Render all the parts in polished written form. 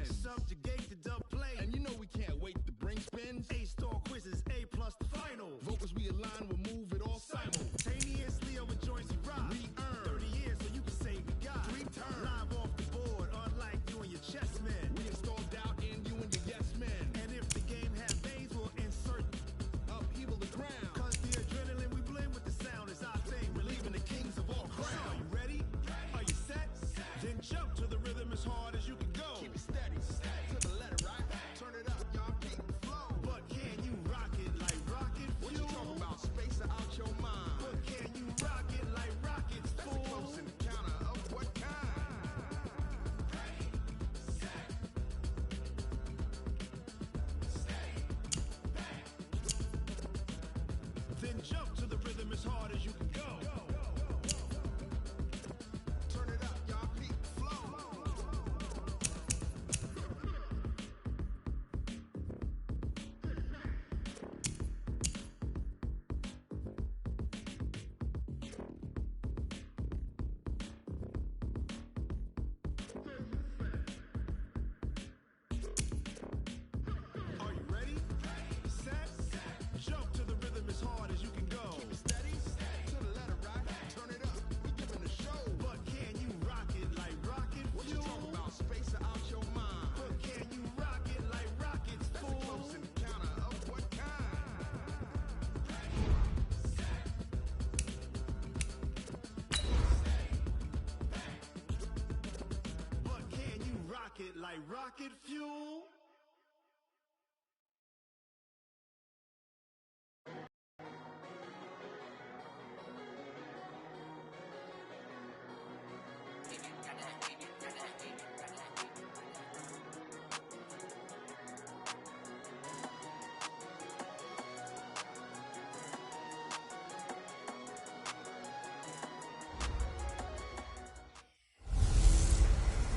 Subjugate the dub play. And you know we can't wait to bring spins. A-star quizzes, A+ the final. Vocals we align, we'll move it all simultaneously over joints we rock. We earn 30 years so you can say we got 3 turns. Live off the board, unlike you and your chess men. We install doubt in you and your yes men. And if the game has veins, we'll insert upheaval the ground. Cause the adrenaline we blend with the sound is our thing. We're leaving the kings of all crowns. Are you ready? Are you set? Then jump to the rhythm as hard as you can go. Keep it steady, to the letter, right? Turn it up, y'all keep the flow. But can you rock it like rocket fuel? What you talking about? Space out your mind. But can you rock it like rockets, fool? That's a close encounter of what kind? Ready, set, stay back. Then jump to the rhythm as hard as you can go. Turn it up, y'all keep the flow. Are you ready? Set, jump to the rhythm as hard as you can go. Keep it steady, to the letter, right? Turn it up, we giving the show. But can you rock it like rocket fuel? What you talking about? Space out your mind. But can you rock it like rockets, fool? That's a close encounter of what kind? But can you rock it like rocket fuel?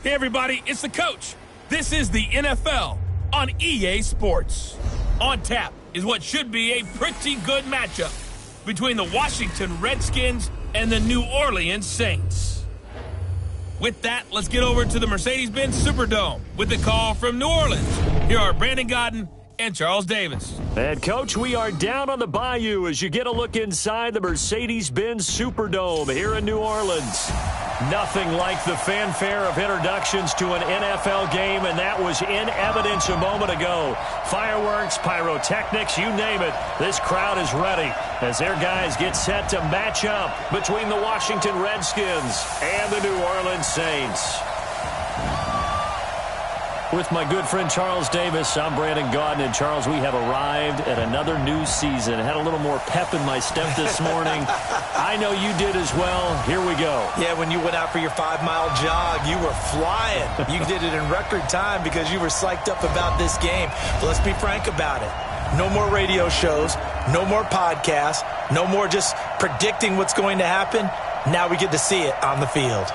Hey everybody, it's the coach. This is the NFL on EA Sports. On tap is what should be a pretty good matchup between the Washington Redskins and the New Orleans Saints. With that, let's get over to the Mercedes-Benz Superdome with the call from New Orleans. Here are Brandon Godden and Charles Davis. And, Coach, we are down on the bayou as you get a look inside the Mercedes-Benz Superdome here in New Orleans. Nothing like the fanfare of introductions to an NFL game, and that was in evidence a moment ago. Fireworks, pyrotechnics, you name it. This crowd is ready as their guys get set to match up between the Washington Redskins and the New Orleans Saints. With my good friend Charles Davis, I'm Brandon Godden. And, Charles, we have arrived at another new season. I had a little more pep in my step this morning. I know you did as well. Here we go. Yeah, when you went out for your 5-mile jog, you were flying. You did it in record time because you were psyched up about this game. But let's be frank about it. No more radio shows, no more podcasts, no more just predicting what's going to happen. Now we get to see it on the field.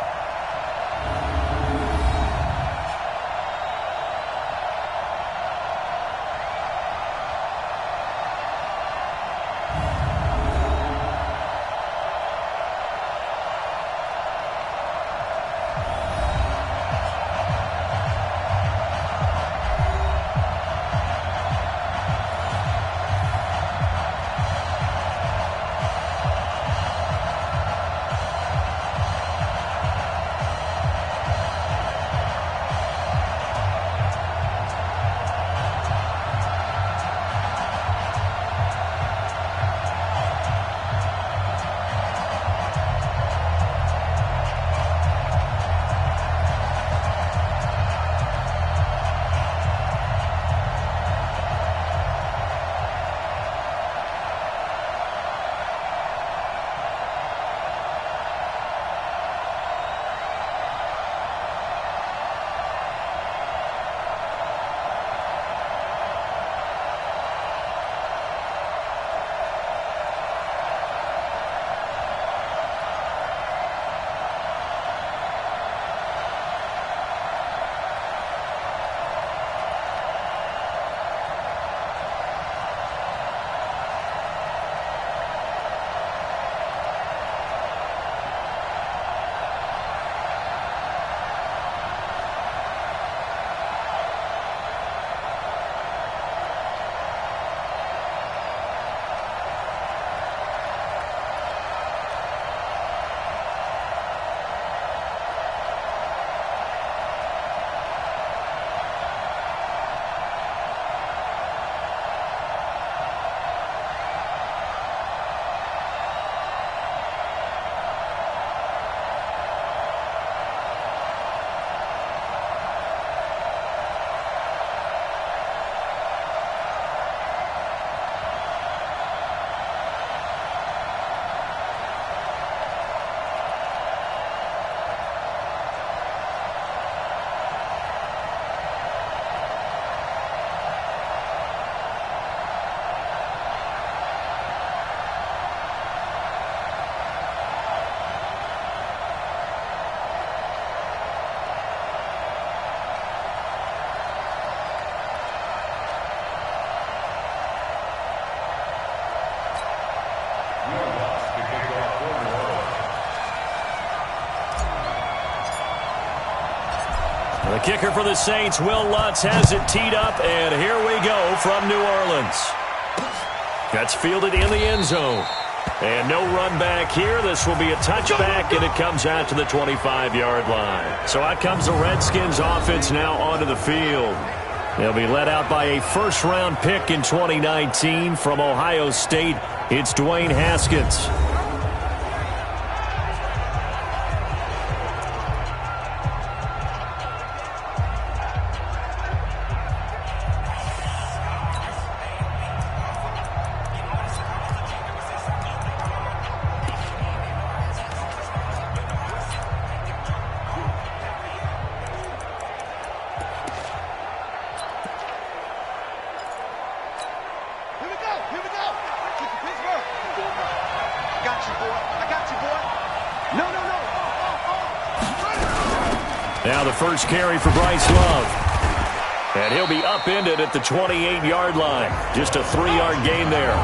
The kicker for the Saints, Will Lutz, has it teed up, and here we go from New Orleans. That's fielded in the end zone. And no run back here. This will be a touchback, and it comes out to the 25-yard line. So out comes the Redskins offense now onto the field. They'll be led out by a first-round pick in 2019 from Ohio State. It's Dwayne Haskins. Now the first carry for Bryce Love. And he'll be upended at the 28-yard line. Just a 3-yard gain there.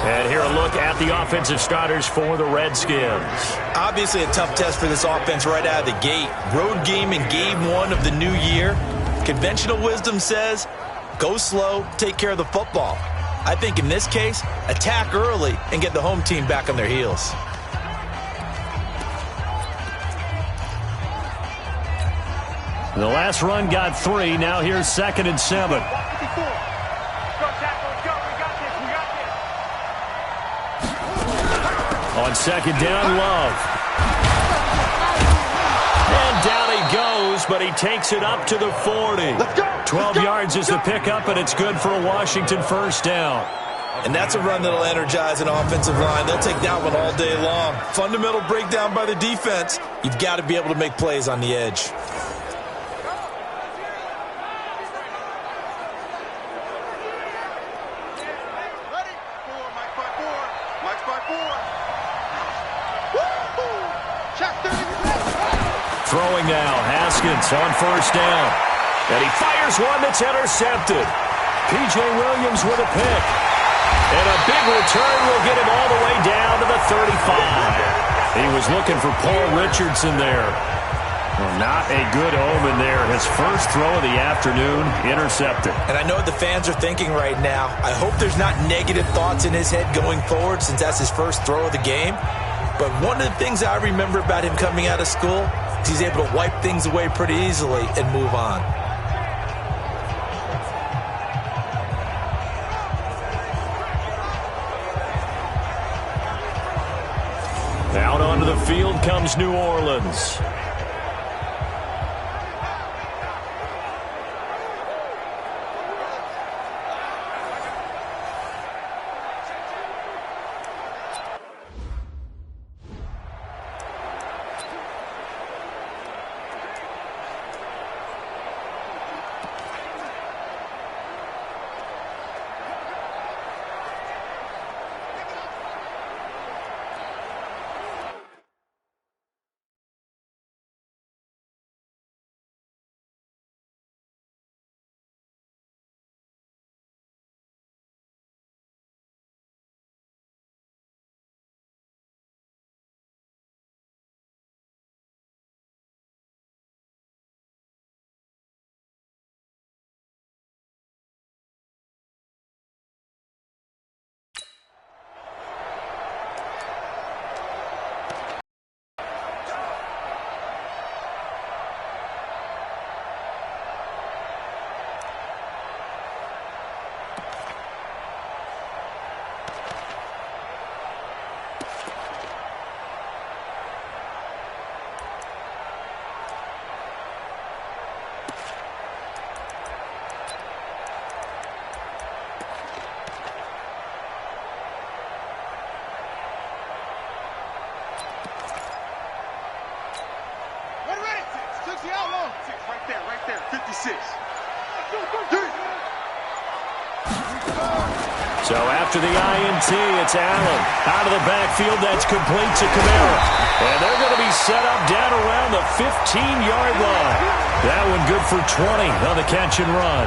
And here a look at the offensive starters for the Redskins. Obviously a tough test for this offense right out of the gate. Road game in game 1 of the new year. Conventional wisdom says, go slow, take care of the football. I think in this case, attack early and get the home team back on their heels. The last run got 3. Now here's 2nd and 7. On 2nd down, Love. And down he goes, but he takes it up to the 40. 12 yards is the pickup, and it's good for a Washington first down. And that's a run that'll energize an offensive line. They'll take that one all day long. Fundamental breakdown by the defense. You've got to be able to make plays on the edge. Throwing now, Haskins on first down. And he fires one that's intercepted. P.J. Williams with a pick. And a big return will get him all the way down to the 35. He was looking for Paul Richardson there. Well, not a good omen there. His first throw of the afternoon, intercepted. And I know what the fans are thinking right now. I hope there's not negative thoughts in his head going forward since that's his first throw of the game. But one of the things I remember about him coming out of school is he's able to wipe things away pretty easily and move on. Out onto the field comes New Orleans. Right there, 56. So after the INT, it's Allen. Out of the backfield, that's complete to Kamara. And they're going to be set up down around the 15-yard line. That one good for 20 on the catch and run.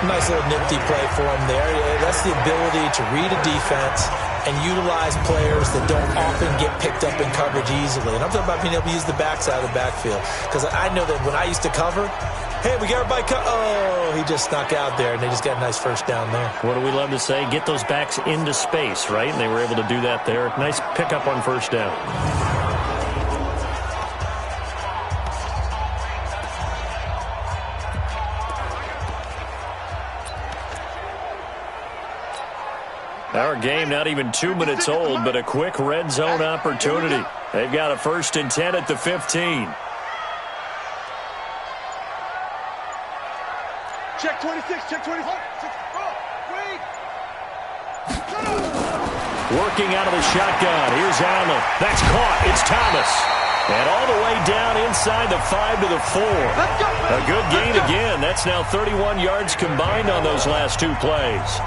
Nice little nifty play for him there. That's the ability to read a defense and utilize players that don't often get picked up in coverage easily. And I'm talking about being able to use the backside of the backfield. Because I know that when I used to cover, hey, we got everybody oh, he just snuck out there, and they just got a nice first down there. What do we love to say? Get those backs into space, right? And they were able to do that there. Nice pickup on first down. Our game not even 2 minutes old, but a quick red zone opportunity. They've got a 1st and 10 at the 15. Check 26, check 26. Working out of the shotgun. Here's Allen. That's caught. It's Thomas. And all the way down inside the 5 to the 4. A good gain again. That's now 31 yards combined on those last 2 plays.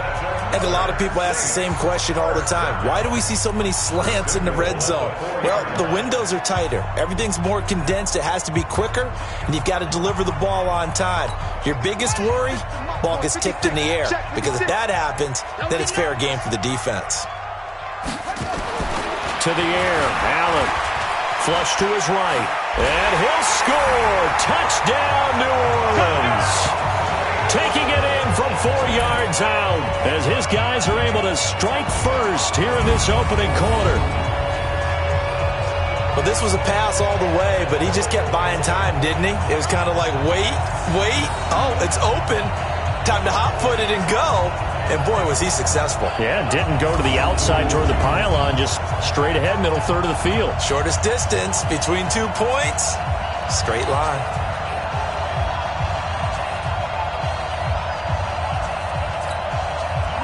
And a lot of people ask the same question all the time. Why do we see so many slants in the red zone? Well, the windows are tighter. Everything's more condensed. It has to be quicker, and you've got to deliver the ball on time. Your biggest worry, ball gets tipped in the air. Because if that happens, then it's fair game for the defense. To the air, Allen. Flush to his right. And he'll score. Touchdown, New Orleans. Taking it in from 4 yards out as his guys are able to strike first here in this opening quarter. Well, this was a pass all the way, but he just kept buying time, didn't he? It was kind of like, wait. Oh, it's open. Time to hot-foot it and go. And, boy, was he successful. Yeah, didn't go to the outside toward the pylon, just straight ahead, middle third of the field. Shortest distance between 2 points, straight line.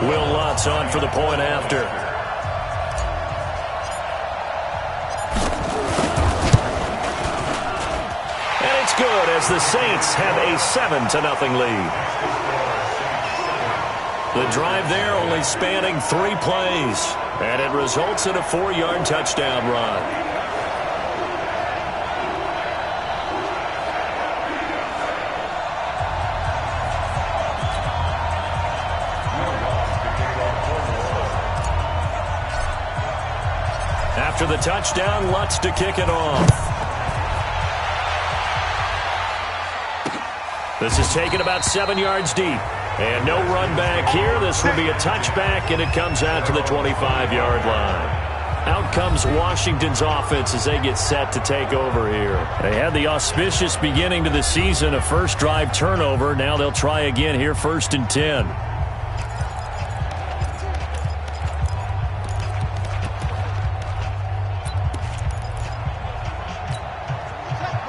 Will Lutz on for the point after. And it's good as the Saints have a 7-0 lead. The drive there only spanning 3 plays, and it results in a 4-yard touchdown run. After the touchdown, Lutz to kick it off. This is taken about 7 yards deep. And no run back here. This will be a touchback, and it comes out to the 25-yard line. Out comes Washington's offense as they get set to take over here. They had the auspicious beginning to the season, a first drive turnover. Now they'll try again here, 1st and 10.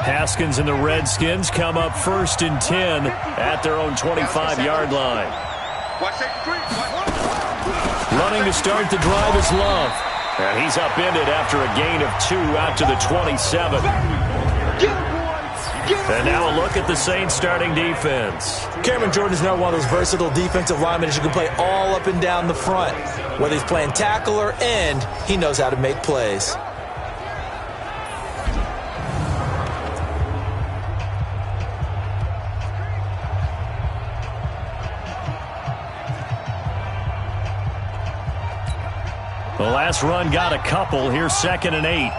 Haskins and the Redskins come up 1st and 10 at their own 25-yard line. Running to start the drive is Love. And he's upended after a gain of 2 out to the 27. And now a look at the Saints starting defense. Cameron Jordan is now one of those versatile defensive linemen that you can play all up and down the front. Whether he's playing tackle or end, he knows how to make plays. The last run got a couple. Here's 2nd and 8.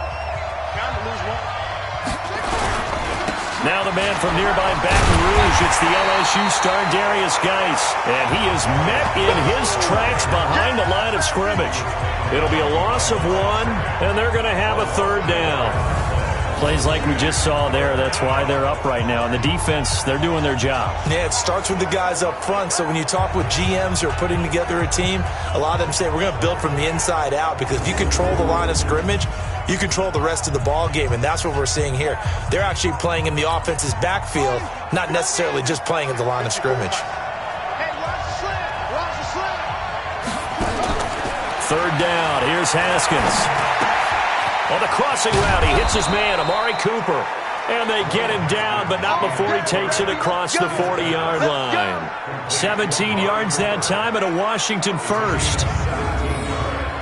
Now the man from nearby Baton Rouge. It's the LSU star Darius Geis. And he is met in his tracks behind the line of scrimmage. It'll be a loss of 1, and they're going to have a 3rd down. Plays like we just saw there. That's why they're up right now. And the defense, they're doing their job. Yeah, it starts with the guys up front. So when you talk with GMs who are putting together a team, a lot of them say we're going to build from the inside out, because if you control the line of scrimmage, you control the rest of the ball game, and that's what we're seeing here. They're actually playing in the offense's backfield, not necessarily just playing at the line of scrimmage. Third down. Here's Haskins. On the crossing route, he hits his man, Amari Cooper. And they get him down, but not before he takes it across the 40-yard line. 17 yards that time, and a Washington first.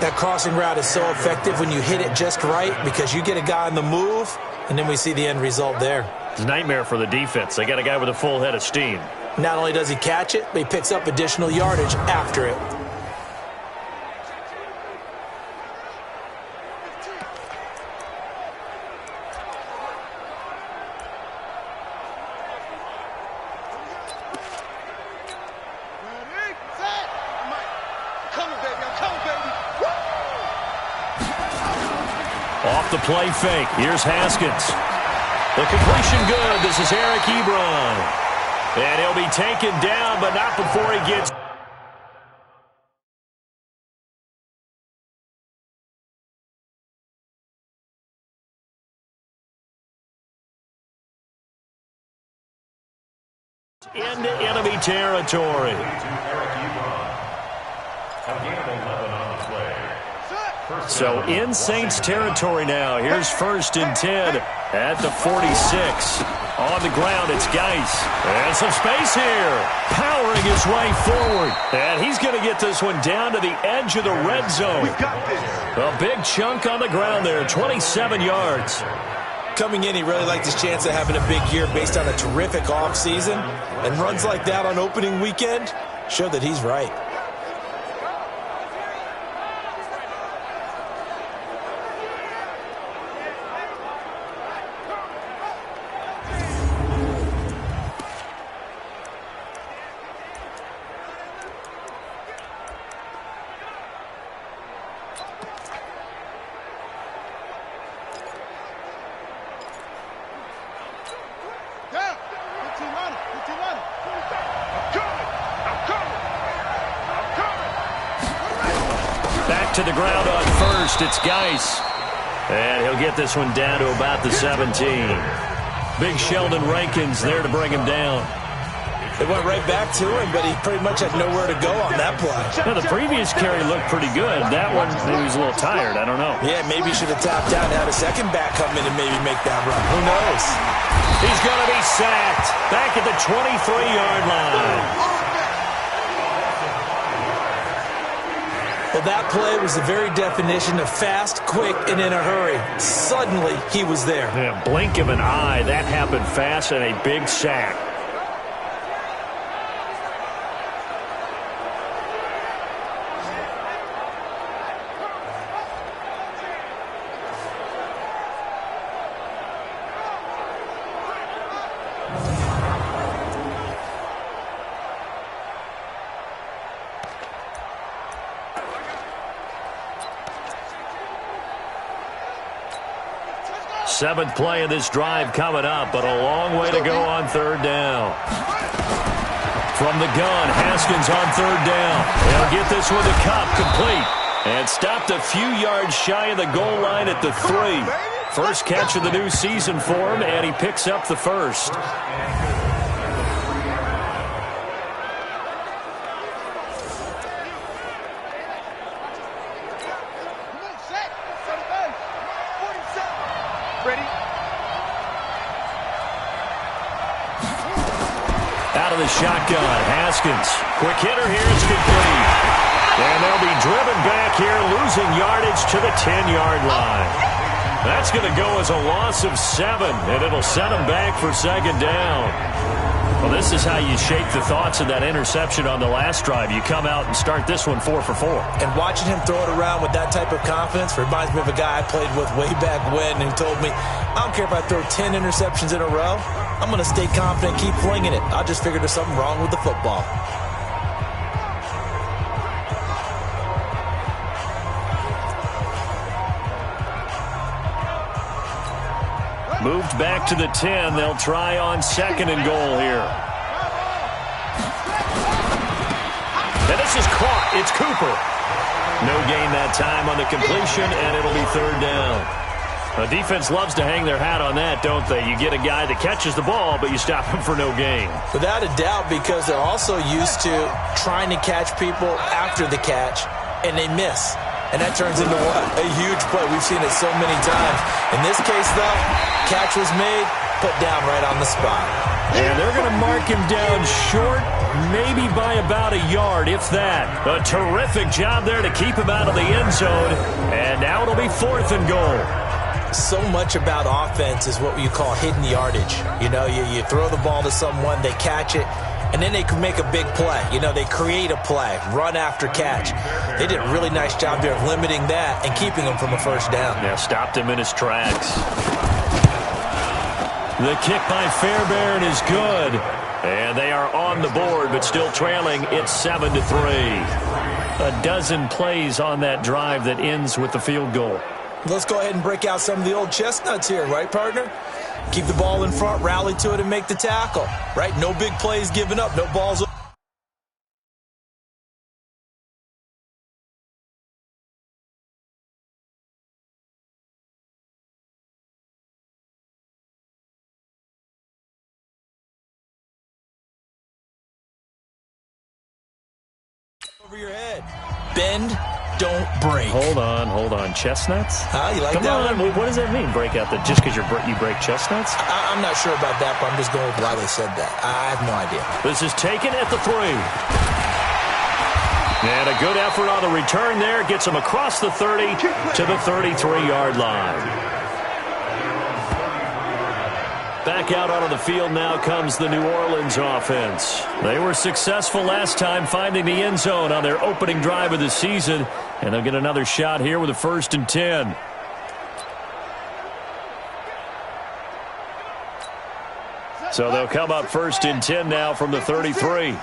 That crossing route is so effective when you hit it just right, because you get a guy on the move, and then we see the end result there. It's a nightmare for the defense. They got a guy with a full head of steam. Not only does he catch it, but he picks up additional yardage after it. the play fake. Here's Haskins. The completion good. This is Eric Ebron. And he'll be taken down, but not before he gets... into enemy territory. So in Saints territory now. Here's 1st and 10 at the 46. On the ground, it's Geis. And some space here. Powering his way forward. And he's going to get this one down to the edge of the red zone. A big chunk on the ground there, 27 yards. Coming in, he really liked his chance of having a big year based on a terrific offseason. And runs like that on opening weekend show that he's right. Back to the ground on 1st. It's Geis. And he'll get this one down to about the 17. Big Sheldon Rankins there to bring him down. They went right back to him, but he pretty much had nowhere to go on that play. Now, the previous carry looked pretty good. That one, maybe he was a little tired. I don't know. Yeah, maybe he should have tapped out and had a second back come in and maybe make that run. Who knows? He's going to be sacked back at the 23-yard line. Well, that play was the very definition of fast, quick, and in a hurry. Suddenly, he was there. Yeah, blink of an eye. That happened fast and a big sack. Seventh play of this drive coming up, but a long way to go on 3rd down. From the gun, Haskins on 3rd down. They'll get this one to Cup, complete. And stopped a few yards shy of the goal line at the 3. First catch of the new season for him, and he picks up the first. Out of the shotgun, Haskins. Quick hitter here, it's complete. And they'll be driven back here, losing yardage to the 10-yard line. That's going to go as a loss of 7, and it'll set them back for 2nd down. Well, this is how you shake the thoughts of that interception on the last drive. You come out and start this one 4 for 4. And watching him throw it around with that type of confidence reminds me of a guy I played with way back when who told me, I don't care if I throw 10 interceptions in a row. I'm going to stay confident, keep flinging it. I just figured there's something wrong with the football. Moved back to the 10. They'll try on 2nd and goal here. And this is caught. It's Cooper. No gain that time on the completion, and it'll be 3rd down. The defense loves to hang their hat on that, don't they? You get a guy that catches the ball, but you stop him for no gain. Without a doubt, because they're also used to trying to catch people after the catch, and they miss. And that turns into what? A huge play. We've seen it so many times. In this case, though, catch was made, put down right on the spot. And they're going to mark him down short, maybe by about a yard, if that. A terrific job there to keep him out of the end zone. And now it'll be 4th and goal. So much about offense is what you call hidden yardage. You know, you throw the ball to someone, they catch it, and then they can make a big play. You know, they create a play, run after catch. They did a really nice job there of limiting that and keeping him from a 1st down. Yeah, stopped him in his tracks. The kick by Fairbairn is good. And they are on the board, but still trailing. It's 7-3. A dozen plays on that drive that ends with the field goal. Let's go ahead and break out some of the old chestnuts here, right, partner? Keep the ball in front, rally to it, and make the tackle, right? No big plays given up, no balls over your head. Bend, don't break. Hold on. Chestnuts? You like Come that on. one? What does that mean, break out? Just because you break chestnuts? I'm not sure about that, but I'm just going with why they said that. I have no idea. This is taken at the 3. And a good effort on the return there. Gets him across the 30 to the 33-yard line. Back out onto the field now comes the New Orleans offense. They were successful last time finding the end zone on their opening drive of the season. And they'll get another shot here with a 1st and 10. So they'll come up 1st and 10 now from the 33.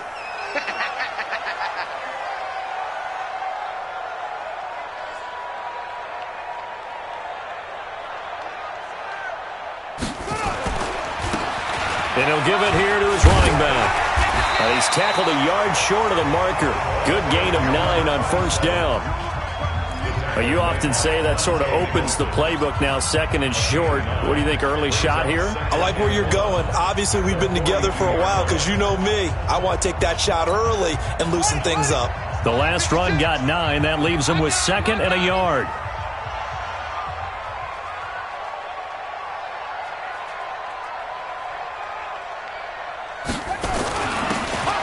And he'll give it here to his running back. And he's tackled a yard short of the marker. Good gain of 9 on 1st down. You often say that sort of opens the playbook now, 2nd and short. What do you think, early shot here? I like where you're going. Obviously, we've been together for a while because you know me. I want to take that shot early and loosen things up. The last run got 9. That leaves him with 2nd and a yard.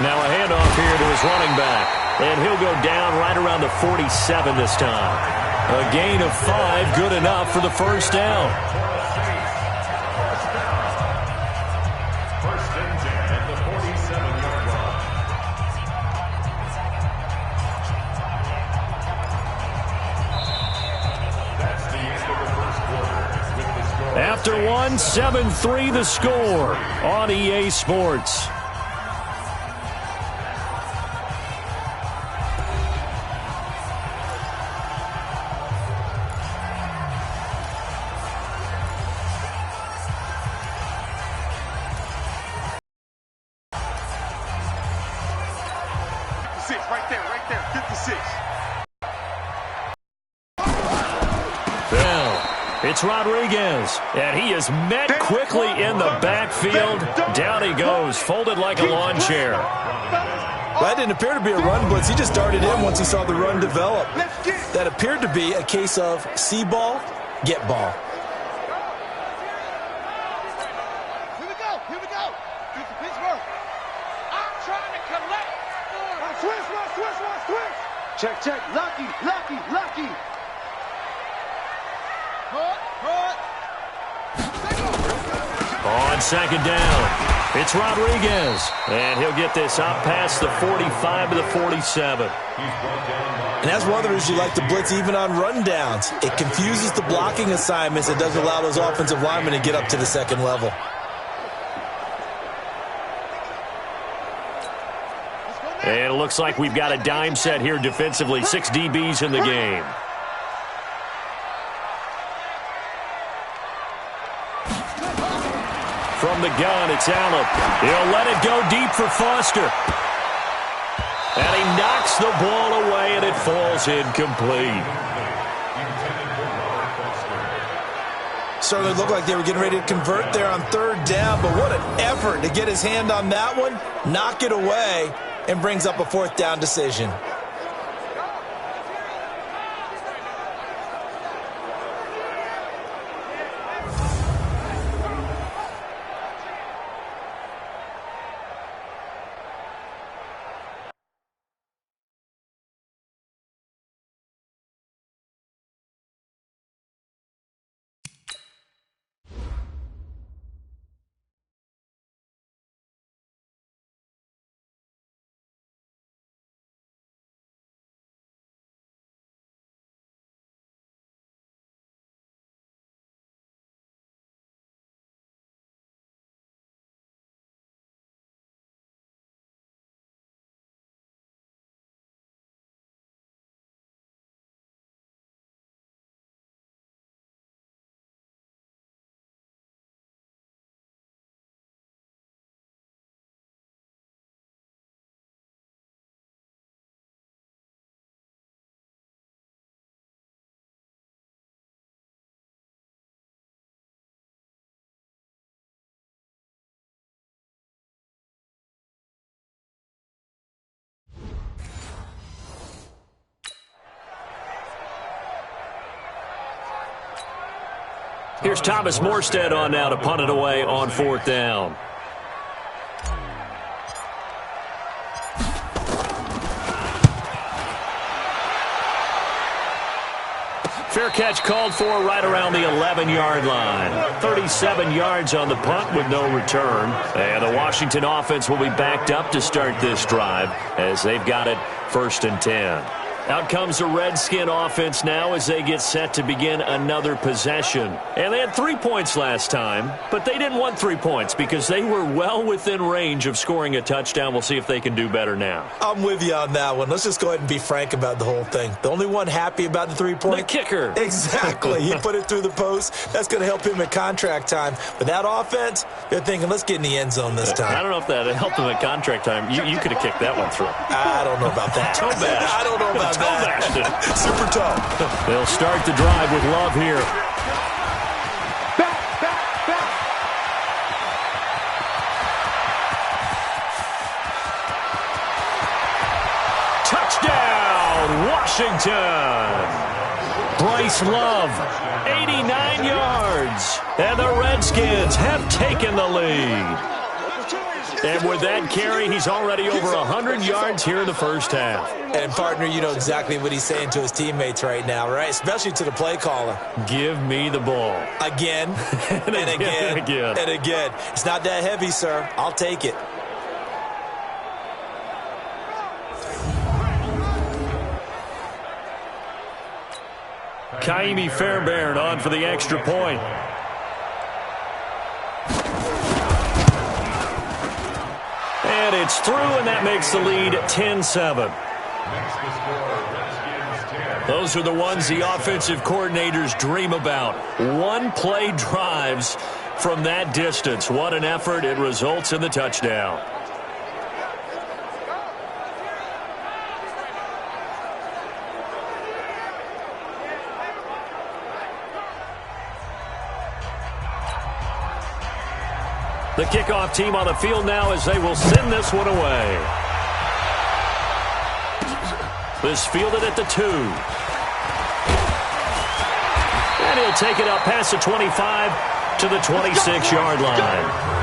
Now a handoff here to his running back. And he'll go down right around the 47 this time. A gain of 5, good enough for the 1st down. First and 10 at the 47-yard line. That's the end of the first quarter. With the score After one, 7-3 the score on EA Sports. Right there, 56. It's Rodriguez, and he is met quickly in the backfield. Down he goes, folded like a lawn chair. That didn't appear to be a run blitz. He just darted in once he saw the run develop. That appeared to be a case of see ball, get ball. Here we go. This is Pittsburgh. I'm trying to collect. Switch. Check. Lucky. On 2nd down, it's Rodriguez, and he'll get this out past the 45 to the 47. And that's one of the reasons you like to blitz even on rundowns. It confuses the blocking assignments. It doesn't allow those offensive linemen to get up to the 2nd level. And it looks like we've got a dime set here defensively. 6 DBs in the game. From the gun, it's Allen. He'll let it go deep for Foster. And he knocks the ball away, and it falls incomplete. Certainly looked like they were getting ready to convert there on 3rd down, but what an effort to get his hand on that one, knock it away, and brings up a 4th down decision. Here's Thomas Morstead on now to punt it away on 4th down. Fair catch called for right around the 11-yard line. 37 yards on the punt with no return. And the Washington offense will be backed up to start this drive as they've got it 1st and 10. Out comes the Redskin offense now as they get set to begin another possession. And they had 3 points last time, but they didn't want 3 points because they were well within range of scoring a touchdown. We'll see if they can do better now. I'm with you on that one. Let's just go ahead and be frank about the whole thing. The only one happy about the 3-point? The kicker. Exactly. He put it through the post. That's going to help him at contract time. But that offense, they're thinking, let's get in the end zone this time. I don't know if that helped him at contract time. You could have kicked that one through. I don't know about that. Toe bash. I don't know about that. Super toe. They'll start the drive with Love here. Back. Touchdown, Washington. Bryce Love, 89 yards. And the Redskins have taken the lead. And with that carry, he's already over 100 yards here in the first half. And, partner, you know exactly what he's saying to his teammates right now, right? Especially to the play caller. Give me the ball. Again, and again. It's not that heavy, sir. I'll take it. Kaimi Fairbairn on for the extra point. And it's through, and that makes the lead 10-7. Those are the ones the offensive coordinators dream about. One-play drives from that distance. What an effort. It results in the touchdown. The kickoff team on the field now as they will send this one away. This fielded at the 2. And he'll take it up past the 25 to the 26-yard line.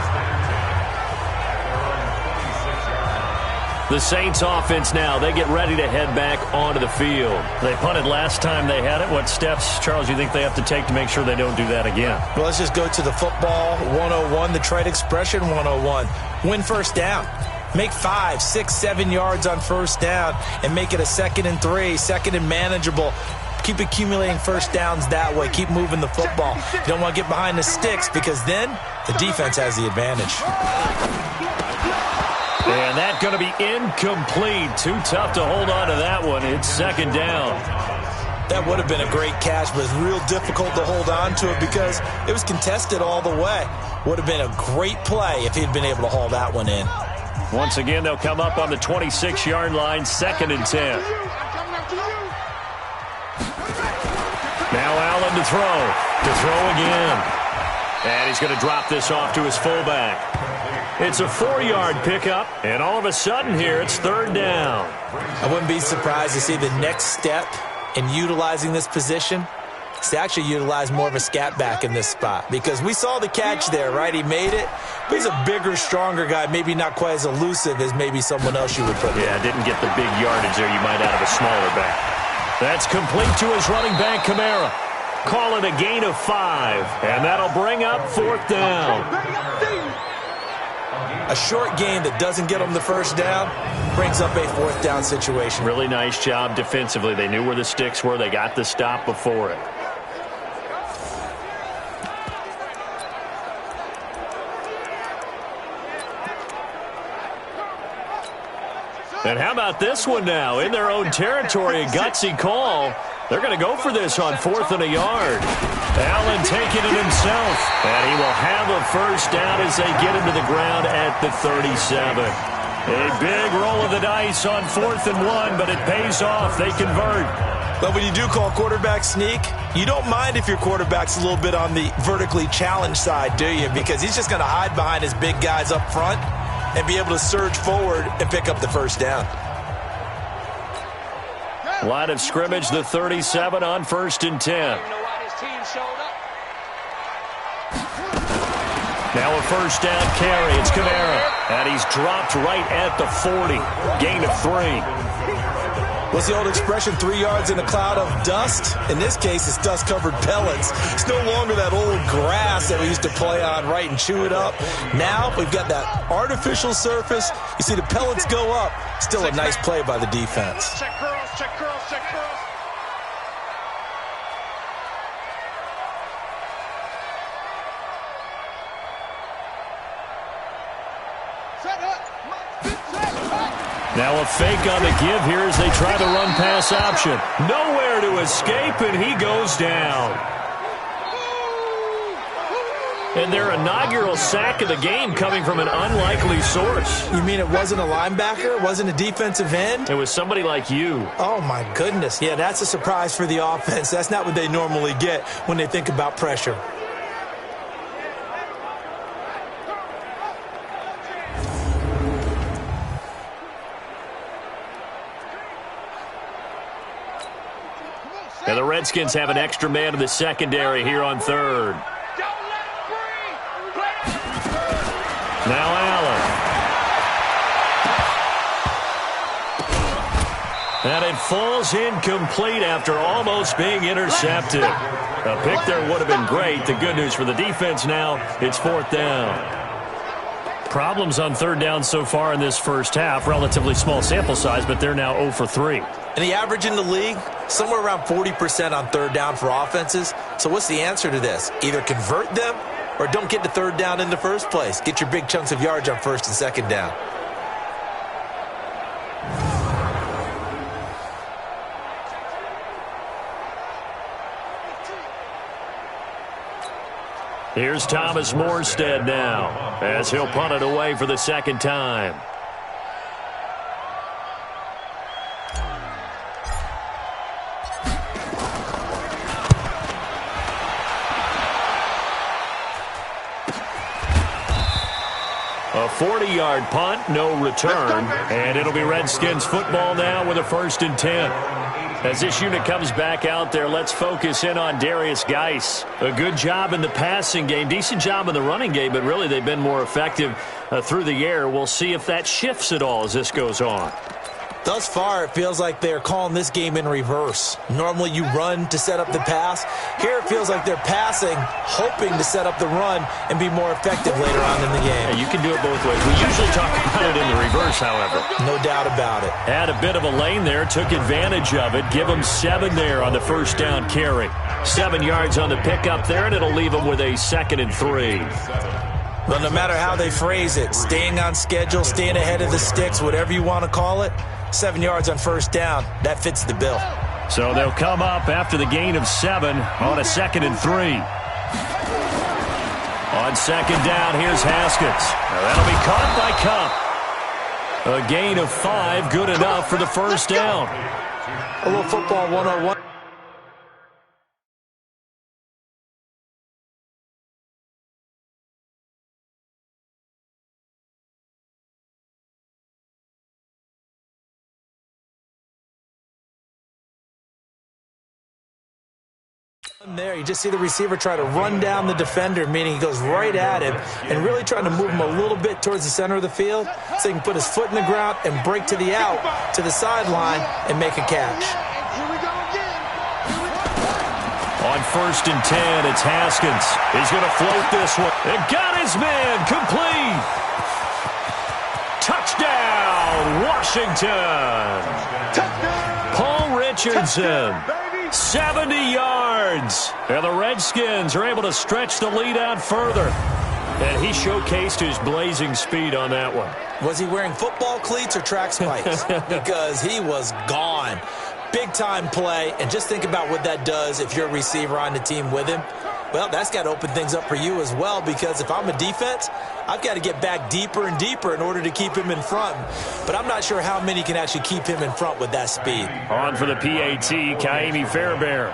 The Saints offense now, they get ready to head back onto the field. They punted last time they had it. What steps, Charles, you think they have to take to make sure they don't do that again? Well, let's just go to the football 101, the trade expression 101. Win first down. Make 5, 6, 7 yards on first down and make it a 2nd and 3, 2nd and manageable. Keep accumulating first downs that way. Keep moving the football. You don't want to get behind the sticks because then the defense has the advantage. And that's going to be incomplete. Too tough to hold on to that one. It's 2nd down. That would have been a great catch, but it's real difficult to hold on to it because it was contested all the way. Would have been a great play if he'd been able to haul that one in. Once again, they'll come up on the 26-yard line, 2nd and 10. Now Allen to throw again. And he's going to drop this off to his fullback. It's a 4-yard pickup, and all of a sudden here, it's 3rd down. I wouldn't be surprised to see the next step in utilizing this position is to actually utilize more of a scat back in this spot. Because we saw the catch there, right? He made it, but he's a bigger, stronger guy, maybe not quite as elusive as maybe someone else you would put there. Yeah, didn't get the big yardage there you might out of a smaller back. That's complete to his running back, Kamara. Call it a gain of 5, and that'll bring up 4th down. A short gain that doesn't get them the first down brings up a 4th down situation. Really nice job defensively. They knew where the sticks were. They got the stop before it. And how about this one now? In their own territory, a gutsy call. They're going to go for this on 4th and a yard. Allen taking it himself. And he will have a first down as they get him to the ground at the 37. A big roll of the dice on 4th and 1, but it pays off. They convert. But when you do call quarterback sneak, you don't mind if your quarterback's a little bit on the vertically challenged side, do you? Because he's just going to hide behind his big guys up front and be able to surge forward and pick up the first down. Line of scrimmage, the 37 on 1st and 10. first down carry. It's Kamara. And he's dropped right at the 40. Gain of 3. What's the old expression, 3 yards in a cloud of dust? In this case, it's dust-covered pellets. It's no longer that old grass that we used to play on, right, and chew it up. Now we've got that artificial surface. You see the pellets go up. Still a nice play by the defense. Check curls, check curls, check curls. Now a fake on the give here as they try the run-pass option. Nowhere to escape, and he goes down. And their inaugural sack of the game coming from an unlikely source. You mean it wasn't a linebacker? It wasn't a defensive end? It was somebody like you. Oh, my goodness. Yeah, that's a surprise for the offense. That's not what they normally get when they think about pressure. And the Redskins have an extra man in the secondary here on third. Now Allen. And it falls incomplete after almost being intercepted. A pick there would have been great. The good news for the defense now, it's 4th down. Problems on 3rd down so far in this first half. Relatively small sample size, but they're now 0 for 3. And the average in the league, somewhere around 40% on 3rd down for offenses. So what's the answer to this? Either convert them or don't get to 3rd down in the first place. Get your big chunks of yards on 1st and 2nd down. Here's Thomas Morstead now as he'll punt it away for the 2nd time. A 40-yard punt, no return, and it'll be Redskins football now with a 1st and 10. As this unit comes back out there, let's focus in on Darius Geis. A good job in the passing game, decent job in the running game, but really they've been more effective through the air. We'll see if that shifts at all as this goes on. Thus far, it feels like they're calling this game in reverse. Normally you run to set up the pass. Here it feels like they're passing, hoping to set up the run and be more effective later on in the game. Yeah, you can do it both ways. We usually talk about it in the reverse, however. No doubt about it. Had a bit of a lane there, took advantage of it. Give them 7 there on the 1st down carry. 7 yards on the pickup there, and it'll leave them with a 2nd and 3. Well, no matter how they phrase it, staying on schedule, staying ahead of the sticks, whatever you want to call it, 7 yards on 1st down, that fits the bill. So they'll come up after the gain of 7 on a 2nd and 3. On 2nd down, here's Haskins. Now that'll be caught by Kupp. A gain of 5, good enough for the 1st down. A little football 101. There, you just see the receiver try to run down the defender, meaning he goes right at him and really trying to move him a little bit towards the center of the field so he can put his foot in the ground and break to the out, to the sideline, and make a catch. Here we go again. On 1st and 10, it's Haskins. He's going to float this one. And got his man complete. Touchdown, Washington. Touchdown. Paul Richardson. Touchdown, 70 yards. And the Redskins are able to stretch the lead out further. And he showcased his blazing speed on that one. Was he wearing football cleats or track spikes? Because he was gone. Big-time play. And just think about what that does if you're a receiver on the team with him. Well, that's got to open things up for you as well, because if I'm a defense, I've got to get back deeper and deeper in order to keep him in front. But I'm not sure how many can actually keep him in front with that speed. On for the PAT, Kaimi Fairbairn.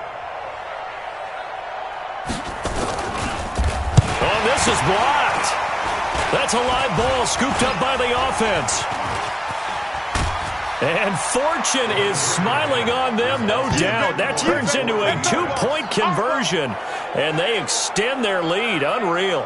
Oh, this is blocked. That's a live ball scooped up by the offense. And fortune is smiling on them, no doubt. That turns into a 2-point conversion, and they extend their lead. Unreal.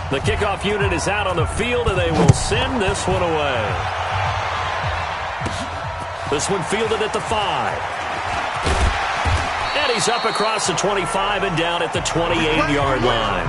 The kickoff unit is out on the field, and they will send this one away. This one fielded at the 5. And he's up across the 25 and down at the 28-yard line.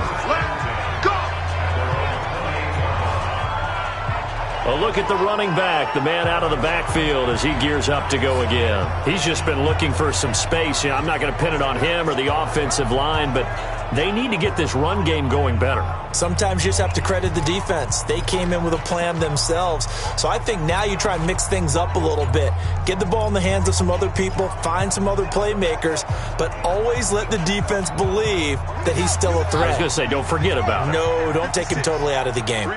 A look at the running back, the man out of the backfield as he gears up to go again. He's just been looking for some space. I'm not going to pin it on him or the offensive line, but they need to get this run game going better. Sometimes you just have to credit the defense. They came in with a plan themselves. So I think now you try and mix things up a little bit. Get the ball in the hands of some other people, find some other playmakers, but always let the defense believe that he's still a threat. I was going to say, don't forget about it. No, don't take him totally out of the game.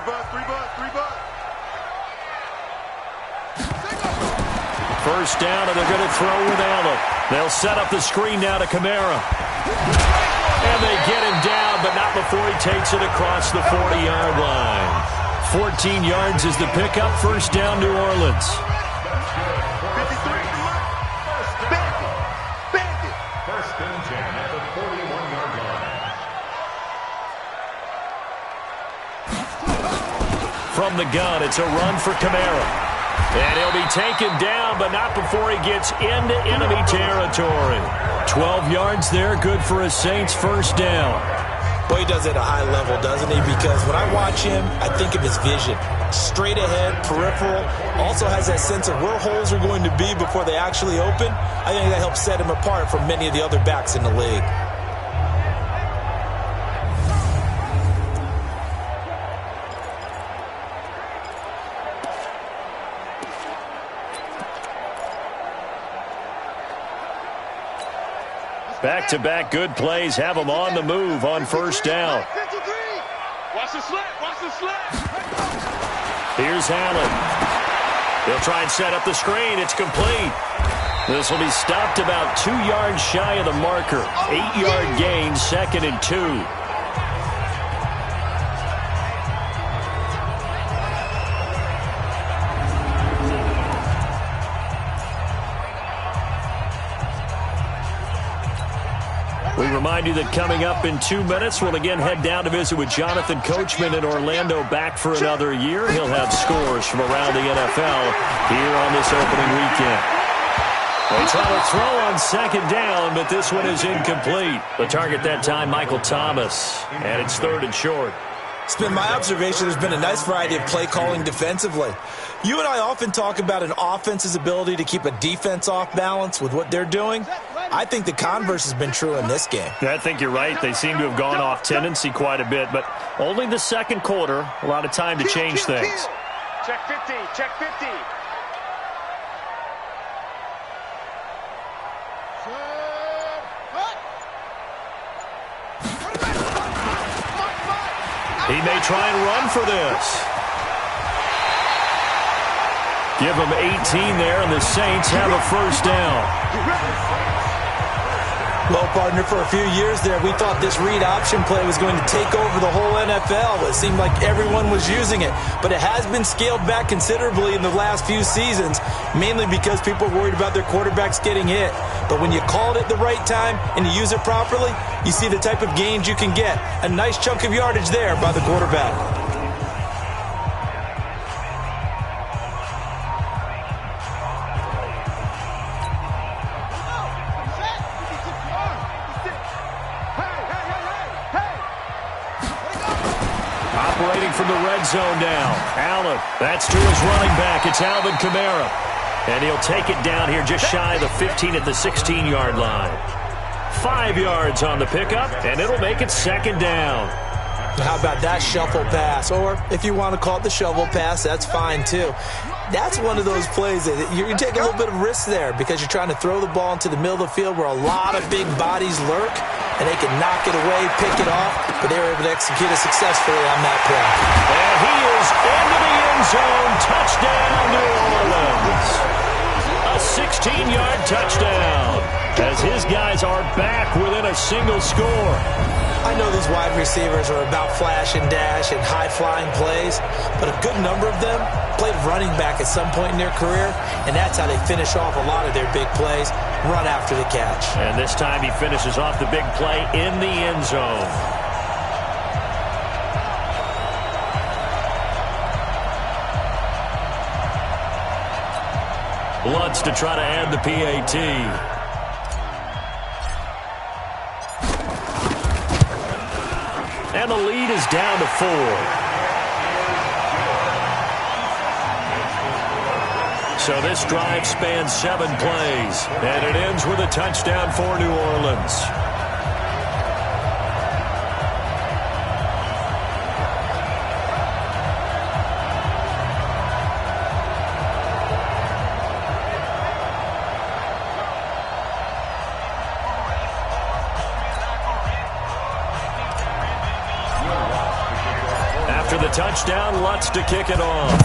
First down, and they're going to throw with Allen. They'll set up the screen now to Kamara. And they get him down, but not before he takes it across the 40-yard line. 14 yards is the pickup. First down, New Orleans. First and 10 at the 41-yard line. From the gun, it's a run for Kamara. And he'll be taken down, but not before he gets into enemy territory. 12 yards there, good for a Saints first down. Boy, he does it at a high level, doesn't he? Because when I watch him, I think of his vision. Straight ahead, peripheral, also has that sense of where holes are going to be before they actually open. I think that helps set him apart from many of the other backs in the league. Back-to-back good plays have them on the move on first down. Watch the slant. Watch the slant. Here's Allen. He'll try and set up the screen. It's complete. This will be stopped about 2 yards shy of the marker. 8-yard gain, 2nd and 2. We remind you that coming up in 2 minutes, we'll again head down to visit with Jonathan Coachman in Orlando, back for another year. He'll have scores from around the NFL here on this opening weekend. They try to throw on second down, but this one is incomplete. The target that time, Michael Thomas, and it's 3rd and short. It's been my observation there's been a nice variety of play calling defensively. You and I often talk about an offense's ability to keep a defense off balance with what they're doing. I think the converse has been true in this game. I think you're right. They seem to have gone off tendency quite a bit, but only the second quarter, a lot of time to change things. Check 50. Check 50. He may try and run for this. Give him 18 there, and the Saints have a first down. Well, partner, for a few years there, we thought this read option play was going to take over the whole NFL. It seemed like everyone was using it, but it has been scaled back considerably in the last few seasons, mainly because people are worried about their quarterbacks getting hit. But when you call it at the right time and you use it properly, you see the type of gains you can get. A nice chunk of yardage there by the quarterback. Operating from the red zone now. Allen, that's to his running back. It's Alvin Kamara. And he'll take it down here just shy of the 15 at the 16-yard line. 5 yards on the pickup, and it'll make it second down. How about that shuffle pass? Or if you want to call it the shovel pass, that's fine too. That's one of those plays that you take a little bit of risk there because you're trying to throw the ball into the middle of the field where a lot of big bodies lurk, and they can knock it away, pick it off, but they were able to execute it successfully on that play. And he is into the end zone. Touchdown, New Orleans. A 16-yard touchdown as his guys are back within a single score. I know these wide receivers are about flash and dash and high-flying plays, but a good number of them played running back at some point in their career, and that's how they finish off a lot of their big plays, run after the catch. And this time he finishes off the big play in the end zone. Lutz to try to add the PAT. And the lead is down to 4. So this drive spans 7 plays, and it ends with a touchdown for New Orleans. After the touchdown, Lutz to kick it off.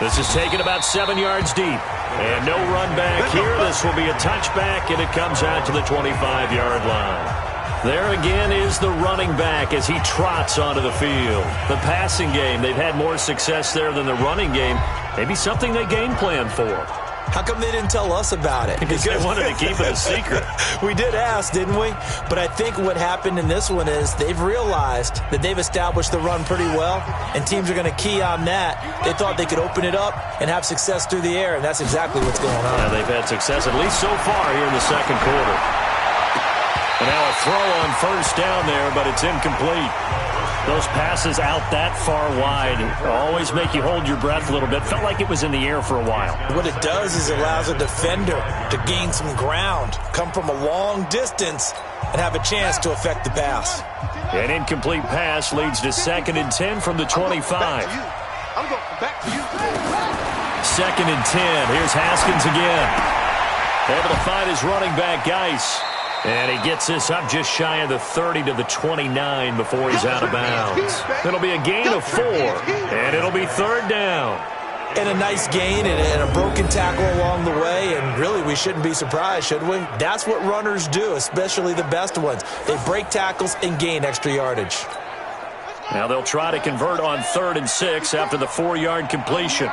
This is taken about 7 yards deep. And no run back here. This will be a touchback, and it comes out to the 25-yard line. There again is the running back as he trots onto the field. The passing game, they've had more success there than the running game. Maybe something they game plan for. How come they didn't tell us about it? Because they wanted to keep it a secret. We did ask, didn't we? But I think what happened in this one is they've realized that they've established the run pretty well, and teams are going to key on that. They thought they could open it up and have success through the air, and that's exactly what's going on. Yeah, they've had success, at least so far here in the second quarter. And now a throw on first down there, but it's incomplete. Those passes out that far wide always make you hold your breath a little bit. Felt like it was in the air for a while. What it does is it allows a defender to gain some ground, come from a long distance, and have a chance to affect the pass. An incomplete pass leads to 2nd and 10 from the 25. I'm going back to you. 2nd and 10. Here's Haskins again. Able to find his running back, Geis. And he gets this up just shy of the 30 to the 29 before he's out of bounds. It'll be a gain of 4, and it'll be 3rd down. And a nice gain and a broken tackle along the way, and really we shouldn't be surprised, should we? That's what runners do, especially the best ones. They break tackles and gain extra yardage. Now they'll try to convert on 3rd and 6 after the 4-yard completion.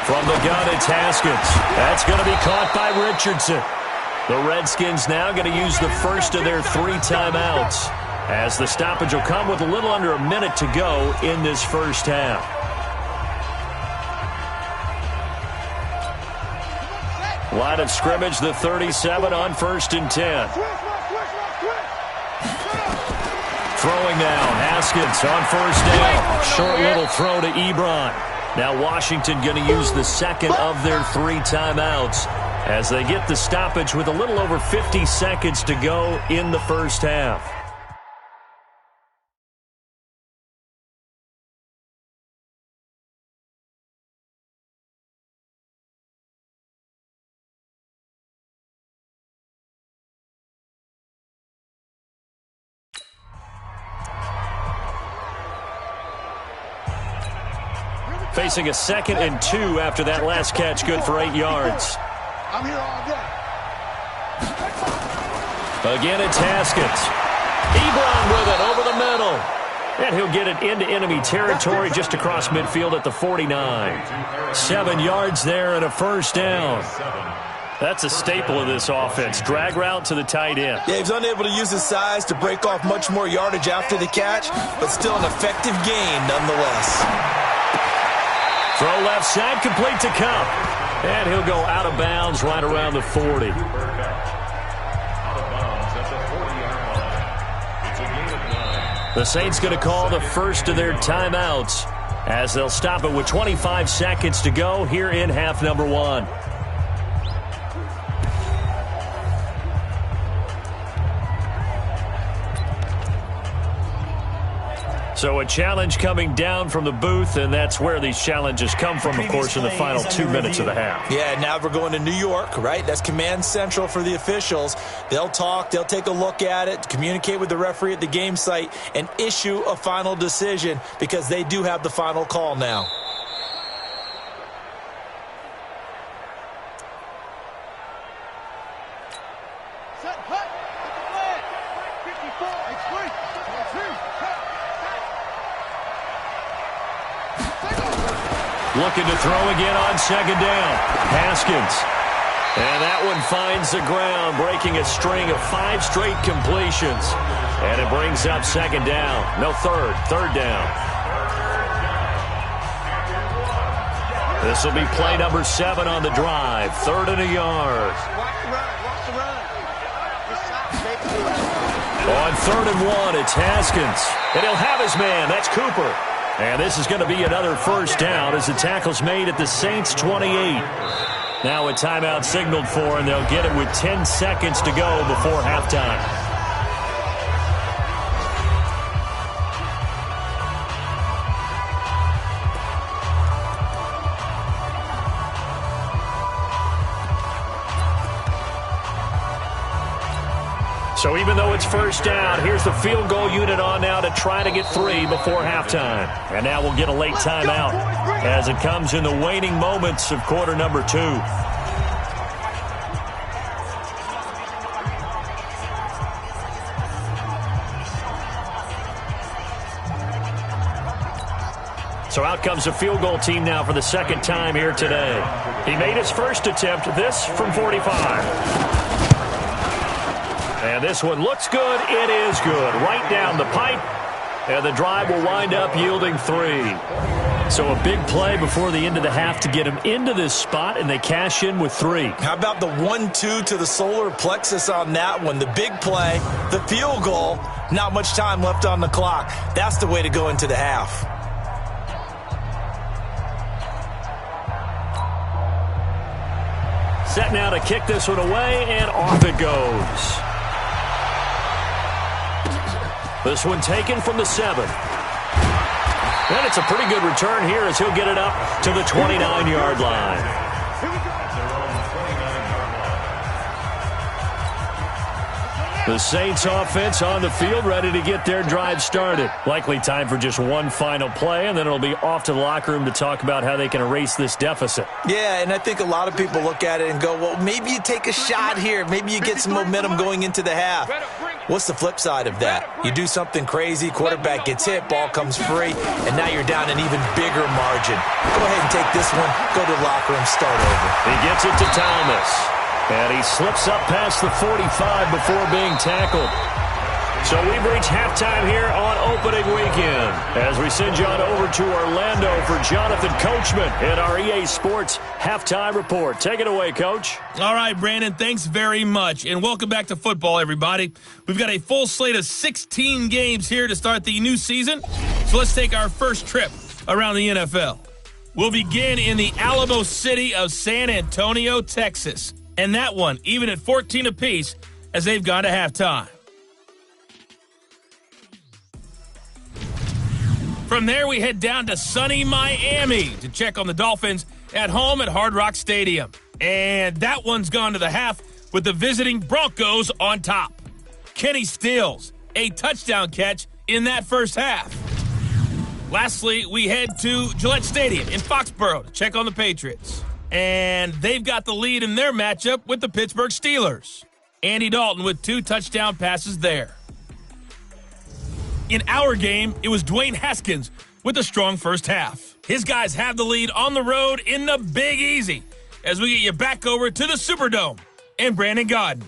From the gun, it's Haskins. That's going to be caught by Richardson. The Redskins now going to use the first of their 3 timeouts, as the stoppage will come with a little under a minute to go in this first half. Line of scrimmage, the 37 on 1st and 10. Throwing now, Haskins on 1st down. Short little throw to Ebron. Now Washington going to use the 2nd of their 3 timeouts as they get the stoppage with a little over 50 seconds to go in the first half. Facing a 2nd and 2 after that last catch, good for 8 yards. I'm here all day. Again, it's Haskins. Ebron with it over the middle. And he'll get it into enemy territory just across midfield at the 49. 7 yards there and a first down. That's a staple of this offense. Drag route to the tight end. Yeah, he's unable to use his size to break off much more yardage after the catch, but still an effective gain nonetheless. Throw left side, complete to Cup. And he'll go out of bounds right around the 40. The Saints going to call the first of their timeouts as they'll stop it with 25 seconds to go here in half number 1. So a challenge coming down from the booth, and that's where these challenges come from, of course, in the final 2 minutes of the half. Yeah, now we're going to New York, right? That's command central for the officials. They'll talk, they'll take a look at it, communicate with the referee at the game site, and issue a final decision because they do have the final call now. Looking to throw again on 2nd down. Haskins. And that one finds the ground, breaking a string of 5 straight completions. And it brings up second down. No, third down. This will be play number 7 on the drive. 3rd and a yard. Watch the run. On 3rd and 1, it's Haskins. And he'll have his man. That's Cooper. And this is going to be another first down as the tackle's made at the Saints' 28. Now a timeout signaled for, and they'll get it with 10 seconds to go before halftime. So even though it's first down, here's the field goal unit on now to try to get 3 before halftime. And now we'll get a late timeout as it comes in the waning moments of quarter number 2. So out comes the field goal team now for the second time here today. He made his first attempt, this from 45. And this one looks good. It is good. Right down the pipe. And the drive will wind up yielding 3. So a big play before the end of the half to get him into this spot, and they cash in with 3. How about the 1-2 to the solar plexus on that one? The big play, the field goal, not much time left on the clock. That's the way to go into the half. Set now to kick this one away, and off it goes. This one taken from the 7. And it's a pretty good return here as he'll get it up to the 29-yard line. The Saints offense on the field, ready to get their drive started. Likely time for just one final play, and then it'll be off to the locker room to talk about how they can erase this deficit. Yeah, and I think a lot of people look at it and go, well, maybe you take a shot here. Maybe you get some momentum going into the half. What's the flip side of that? You do something crazy, quarterback gets hit, ball comes free, and now you're down an even bigger margin. Go ahead and take this one, go to the locker room, start over. He gets it to Thomas. And he slips up past the 45 before being tackled. So we've reached halftime here on opening weekend as we send you on over to Orlando for Jonathan Coachman in our EA Sports Halftime Report. Take it away, Coach. All right, Brandon, thanks very much. And welcome back to football, everybody. We've got a full slate of 16 games here to start the new season. So let's take our first trip around the NFL. We'll begin in the Alamo city of San Antonio, Texas. And that one, even at 14 apiece, as they've gone to halftime. From there, we head down to sunny Miami to check on the Dolphins at home at Hard Rock Stadium. And that one's gone to the half with the visiting Broncos on top. Kenny Stills, a touchdown catch in that first half. Lastly, we head to Gillette Stadium in Foxborough to check on the Patriots. And they've got the lead in their matchup with the Pittsburgh Steelers. Andy Dalton with 2 touchdown passes there. In our game, it was Dwayne Haskins with a strong first half. His guys have the lead on the road in the Big Easy as we get you back over to the Superdome and Brandon Gaudin.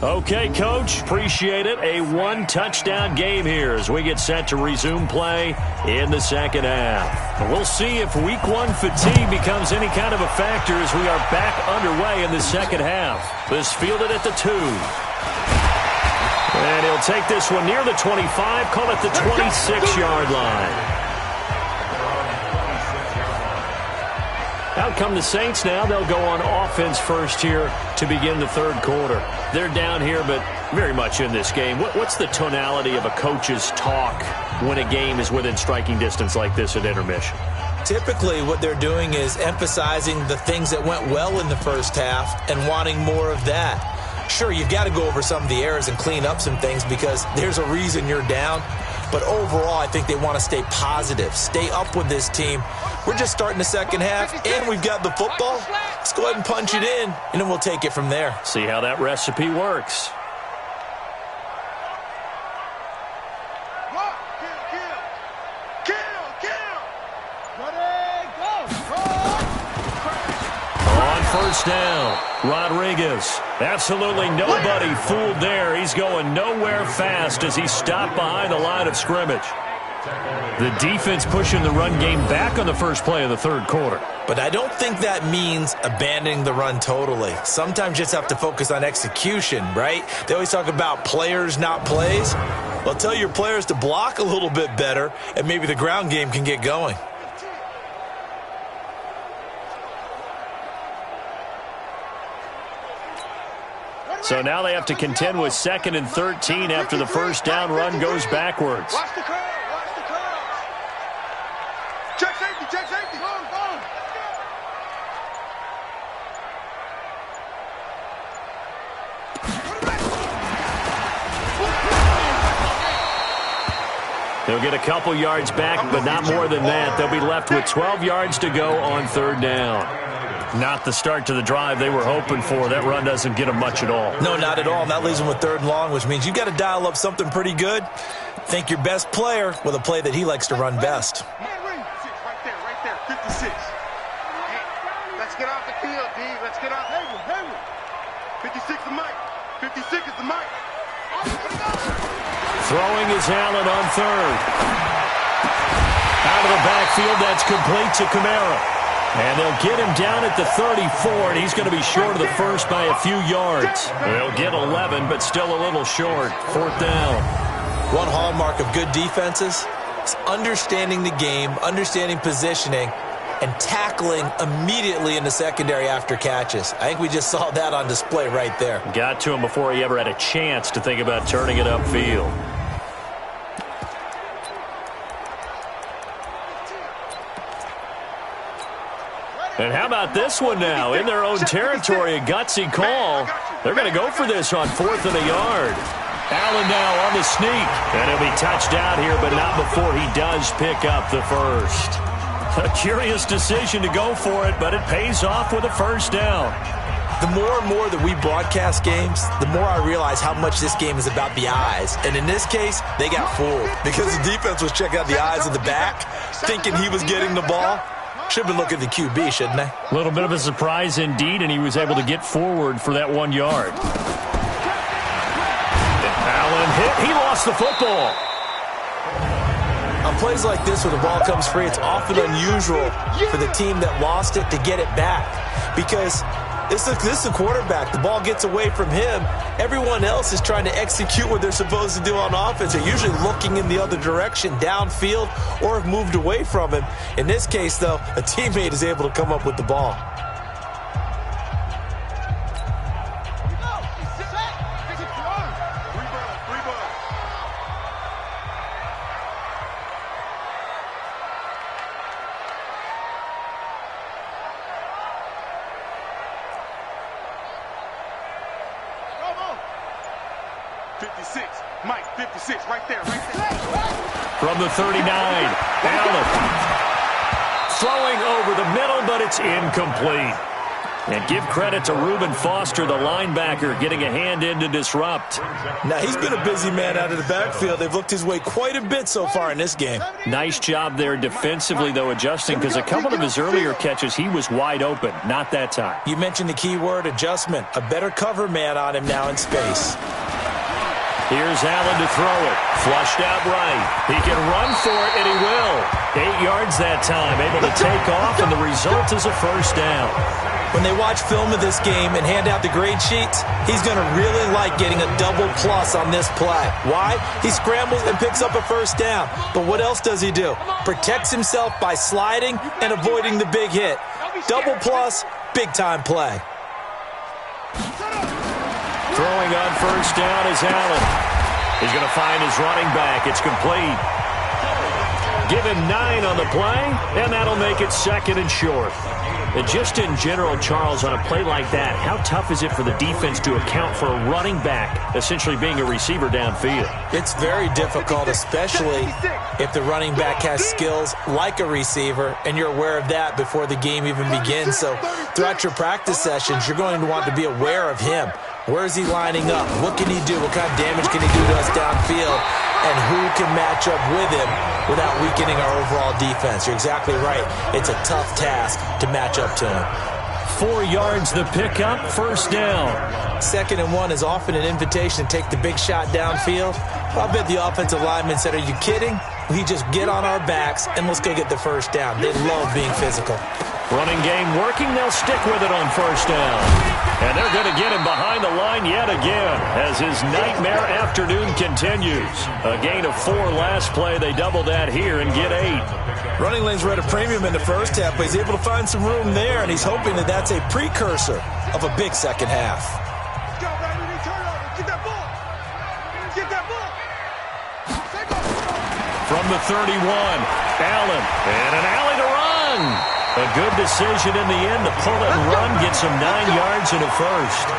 Okay, Coach, appreciate it. A 1-touchdown game here as we get set to resume play in the second half. But we'll see if week 1 fatigue becomes any kind of a factor as we are back underway in the second half. This fielded at the 2. And he'll take this one near the 25, call it the 26-yard line. Out come the Saints now. They'll go on offense first here to begin the third quarter. They're down here, but very much in this game. What's the tonality of a coach's talk when a game is within striking distance like this at intermission? Typically, what they're doing is emphasizing the things that went well in the first half and wanting more of that. Sure, you've got to go over some of the errors and clean up some things because there's a reason you're down. But overall, I think they want to stay positive, stay up with this team. We're just starting the second half, and we've got the football. Let's go ahead and punch it in, and then we'll take it from there. See how that recipe works. First down, Rodriguez. Absolutely nobody fooled there. He's going nowhere fast as he stopped behind the line of scrimmage. The defense pushing the run game back on the first play of the third quarter. But I don't think that means abandoning the run totally. Sometimes you just have to focus on execution, right? They always talk about players, not plays. Well, tell your players to block a little bit better, and maybe the ground game can get going. So now they have to contend with 2nd and 13 after the first down run goes backwards. Watch the curl. Watch the curl. Check safety. Check safety. Go. They'll get a couple yards back, but not more than that. They'll be left with 12 yards to go on third down. Not the start to the drive they were hoping for. That run doesn't get them much at all. No, not at all. And that leaves them with 3rd and long, which means you've got to dial up something pretty good. Think your best player with a play that he likes to run best. Right there. 56. Let's get off the field, D. Let's get off. 56 is Mike. 56 is the Mike. Throwing is Allen on third. Out of the backfield, that's complete to Kamara. And they'll get him down at the 34, and he's going to be short of the first by a few yards. They'll get 11, but still a little short. 4th down. One hallmark of good defenses is understanding the game, understanding positioning, and tackling immediately in the secondary after catches. I think we just saw that on display right there. Got to him before he ever had a chance to think about turning it upfield. And how about this one now? In their own territory, a gutsy call. They're going to go for this on 4th and a yard. Allen now on the sneak. And he'll be touched out here, but not before he does pick up the first. A curious decision to go for it, but it pays off with a first down. The more and more that we broadcast games, the more I realize how much this game is about the eyes. And in this case, they got fooled because the defense was checking out the eyes of the back, thinking he was getting the ball. Should have been looking at the QB, shouldn't they? A little bit of a surprise indeed, and he was able to get forward for that 1 yard. Allen hit. He lost the football. On plays like this where the ball comes free, it's often unusual for the team that lost it to get it back. Because this is a quarterback. The ball gets away from him. Everyone else is trying to execute what they're supposed to do on offense. They're usually looking in the other direction, downfield, or have moved away from him. In this case, though, a teammate is able to come up with the ball. Mike, 56, right there. From the 39, Allen. Throwing over the middle, but it's incomplete. And give credit to Reuben Foster, the linebacker, getting a hand in to disrupt. Now, he's been a busy man out of the backfield. They've looked his way quite a bit so far in this game. Nice job there defensively, though, adjusting, because a couple of his earlier catches, he was wide open. Not that time. You mentioned the key word, adjustment. A better cover man on him now in space. Here's Allen to throw it. Flushed out right. He can run for it, and he will. 8 yards that time. Able to take off, and the result is a first down. When they watch film of this game and hand out the grade sheets, he's going to really like getting a double plus on this play. Why? He scrambles and picks up a first down. But what else does he do? Protects himself by sliding and avoiding the big hit. Double plus, big-time play. Throwing on first down is Allen. He's going to find his running back. It's complete. Give him 9 on the play, and that'll make it 2nd and short. And just in general, Charles, on a play like that, how tough is it for the defense to account for a running back essentially being a receiver downfield? It's very difficult, especially if the running back has skills like a receiver, and you're aware of that before the game even begins. So throughout your practice sessions, you're going to want to be aware of him. Where is he lining up? What can he do? What kind of damage can he do to us downfield? And who can match up with him without weakening our overall defense? You're exactly right. It's a tough task to match up to him. 4 yards the pickup, first down. 2nd and 1 is often an invitation to take the big shot downfield. Well, I bet the offensive lineman said, are you kidding? We just get on our backs and let's go get the first down. They love being physical. Running game working. They'll stick with it on first down. And they're going to get him behind the line yet again as his nightmare afternoon continues. A gain of 4 last play. They double that here and get 8. Running lanes were at a premium in the first half, but he's able to find some room there, and he's hoping that that's a precursor of a big second half. Let's go, baby. Turn over. Get that ball. Get that ball. From the 31, Allen, and an alley to run. A good decision in the end to pull it and run, gets him 9 yards and a first.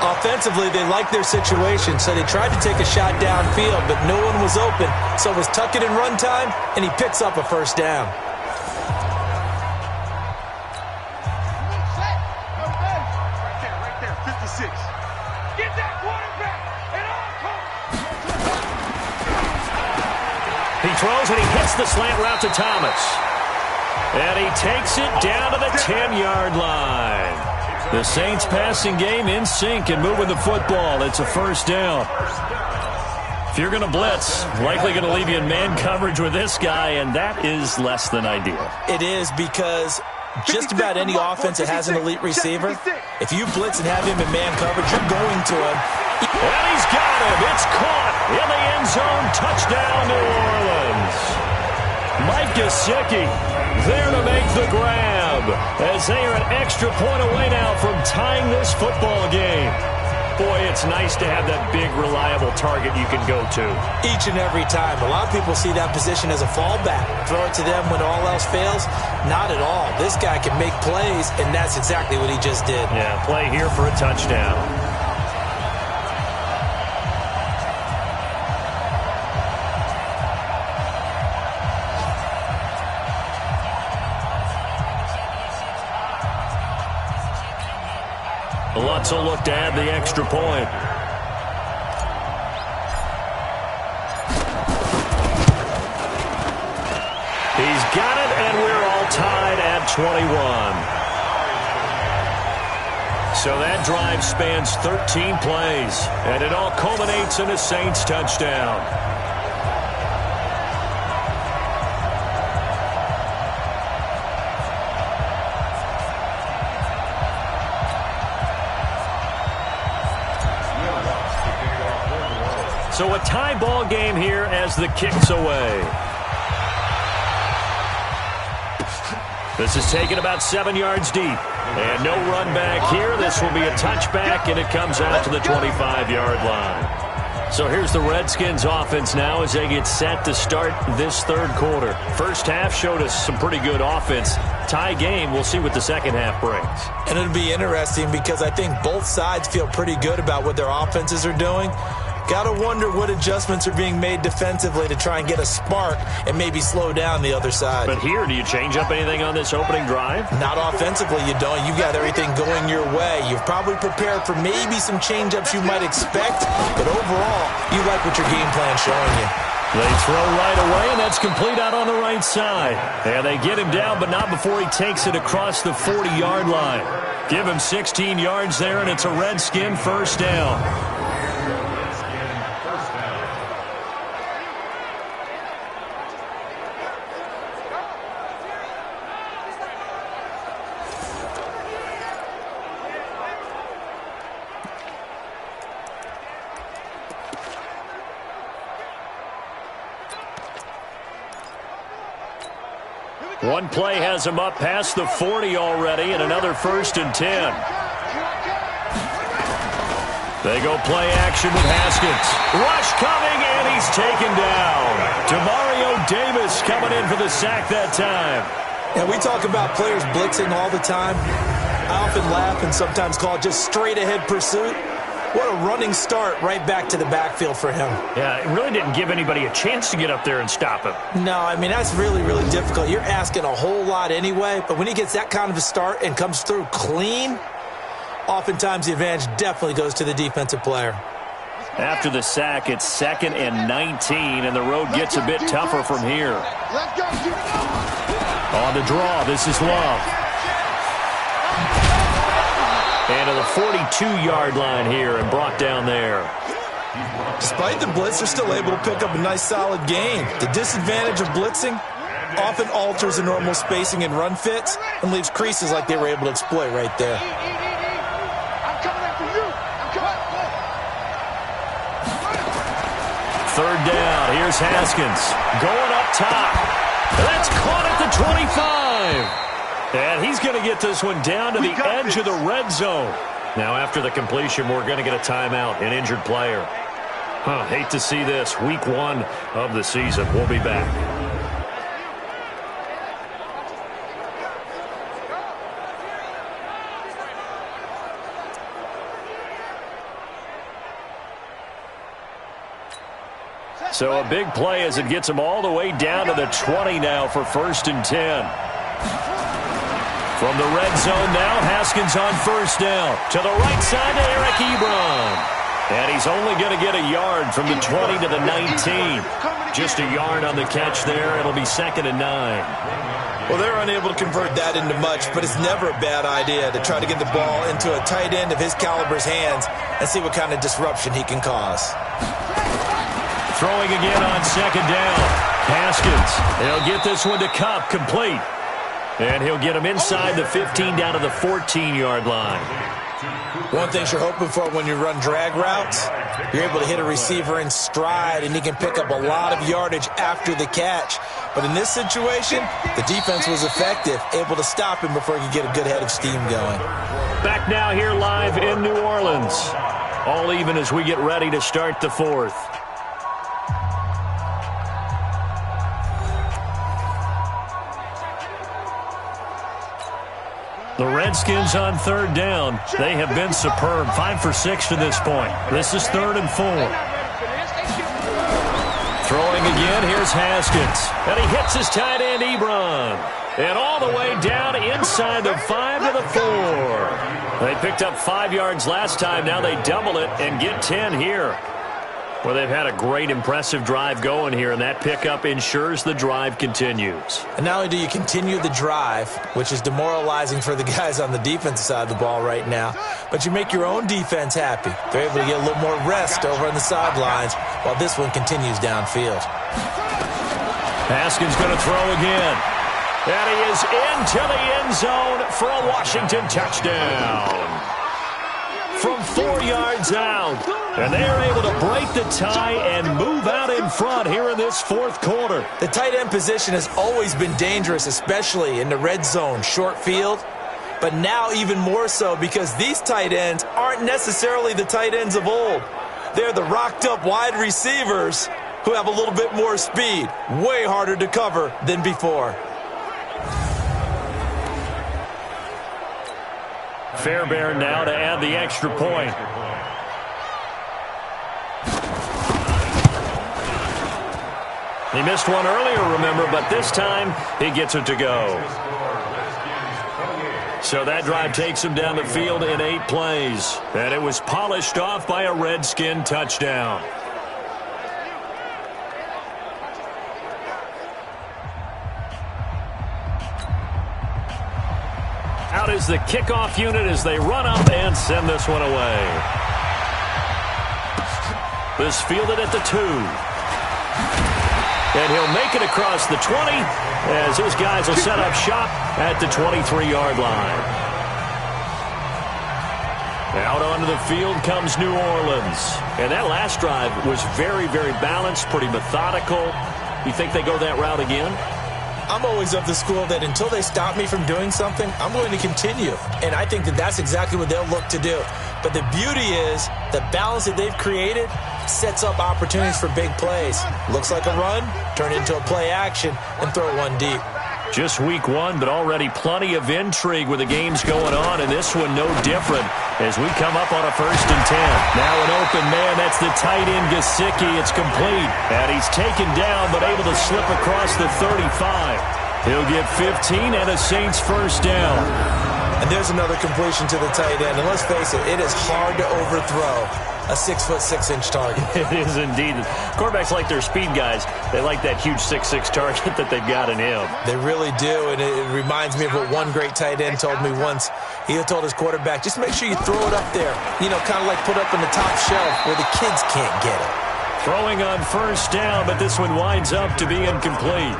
Offensively, they liked their situation, so they tried to take a shot downfield, but no one was open. So it was tuck it and run time, and he picks up a first down. Right there, 56. Get that quarterback and He throws and he hits the slant route to Thomas. And he takes it down to the 10-yard line. The Saints passing game in sync and moving the football. It's a first down. If you're going to blitz, likely going to leave you in man coverage with this guy, and that is less than ideal. It is, because just about any offense that has an elite receiver, if you blitz and have him in man coverage, you're going to him. And he's got him. It's caught in the end zone. Touchdown, New Orleans. Mike Gesicki there to make the grab as they are an extra point away now from tying this football game. Boy, it's nice to have that big, reliable target you can go to. Each and every time. A lot of people see that position as a fallback. Throw it to them when all else fails. Not at all. This guy can make plays, and that's exactly what he just did. Yeah, play here for a touchdown. Lutz will look to add the extra point. He's got it, and we're all tied at 21. So that drive spans 13 plays, and it all culminates in a Saints touchdown. So a tie ball game here as the kick's away. This is taken about 7 yards deep. And no run back here. This will be a touchback, and it comes out to the 25-yard line. So here's the Redskins offense now as they get set to start this third quarter. First half showed us some pretty good offense. Tie game, we'll see what the second half brings. And it'll be interesting because I think both sides feel pretty good about what their offenses are doing. Got to wonder what adjustments are being made defensively to try and get a spark and maybe slow down the other side. But here, do you change up anything on this opening drive? Not offensively, you don't. You've got everything going your way. You've probably prepared for maybe some change-ups you might expect, but overall, you like what your game plan's showing you. They throw right away, and that's complete out on the right side. And they get him down, but not before he takes it across the 40-yard line. Give him 16 yards there, and it's a Redskin first down. One play has him up past the 40 already, and another 1st and 10. They go play action with Haskins. Rush coming, and he's taken down. Demario Davis coming in for the sack that time. And we talk about players blitzing all the time. I often laugh and sometimes call it just straight-ahead pursuit. What a running start right back to the backfield for him. Yeah, it really didn't give anybody a chance to get up there and stop him. No, I mean, that's really, really difficult. You're asking a whole lot anyway, but when he gets that kind of a start and comes through clean, oftentimes the advantage definitely goes to the defensive player. After the sack, it's 2nd and 19, and the road gets a bit tougher from here. On the draw, this is Love. And to the 42-yard line here and brought down there. Despite the blitz, they're still able to pick up a nice, solid gain. The disadvantage of blitzing often alters the normal spacing and run fits and leaves creases like they were able to exploit right there. Third down. Here's Haskins going up top. That's caught at the 25. And he's going to get this one down to the edge of the red zone. Now, after the completion, we're going to get a timeout, an injured player. Hate to see this. Week 1 of the season. We'll be back. So a big play as it gets him all the way down to the 20 now for 1st and 10. From the red zone now, Haskins on 1st down. To the right side to Eric Ebron. And he's only going to get a yard from the 20 to the 19. Just a yard on the catch there. It'll be 2nd and 9. Well, they're unable to convert that into much, but it's never a bad idea to try to get the ball into a tight end of his caliber's hands and see what kind of disruption he can cause. Throwing again on 2nd down. Haskins. He'll get this one to Kupp, complete. And he'll get him inside the 15 down to the 14-yard line. One thing you're hoping for when you run drag routes, you're able to hit a receiver in stride, and he can pick up a lot of yardage after the catch. But in this situation, the defense was effective, able to stop him before he could get a good head of steam going. Back now here live in New Orleans. All even as we get ready to start the 4th. The Redskins on 3rd down. They have been superb. 5 for 6 to this point. This is 3rd and 4. Throwing again. Here's Haskins. And he hits his tight end, Ebron. And all the way down inside the 5 to the 4. They picked up 5 yards last time. Now they double it and get 10 here. Well, they've had a great, impressive drive going here, and that pickup ensures the drive continues. And not only do you continue the drive, which is demoralizing for the guys on the defensive side of the ball right now, but you make your own defense happy. They're able to get a little more rest over on the sidelines while this one continues downfield. Haskins going to throw again. And he is into the end zone for a Washington touchdown. From 4 yards out. And they're able to break the tie and move out in front here in this 4th quarter. The tight end position has always been dangerous, especially in the red zone, short field. But now even more so because these tight ends aren't necessarily the tight ends of old. They're the rocked-up wide receivers who have a little bit more speed. Way harder to cover than before. Fairbairn now to add the extra point. He missed one earlier, remember, but this time he gets it to go. So that drive takes him down the field in 8 plays. And it was polished off by a Redskin touchdown. Out is the kickoff unit as they run up and send this one away. This fielded at the 2. And he'll make it across the 20 as his guys will set up shop at the 23-yard line. Out onto the field comes New Orleans. And that last drive was very, very balanced, pretty methodical. You think they go that route again? I'm always of the school that until they stop me from doing something, I'm going to continue. And I think that that's exactly what they'll look to do. But the beauty is the balance that they've created sets up opportunities for big plays. Looks like a run, turn it into a play action, and throw one deep. Just week 1, but already plenty of intrigue with the games going on, and this one no different as we come up on a 1st and 10. Now an open man, that's the tight end Gesicki. It's complete, and he's taken down but able to slip across the 35. He'll get 15 and a Saints first down. And there's another completion to the tight end. And let's face it, it is hard to overthrow a 6'6" target. It is indeed. Quarterbacks like their speed guys. They like that huge 6'6" target that they've got in him. They really do, and it reminds me of what one great tight end told me once. He told his quarterback, just make sure you throw it up there, kind of like put up in the top shelf where the kids can't get it. Throwing on first down, but this one winds up to be incomplete.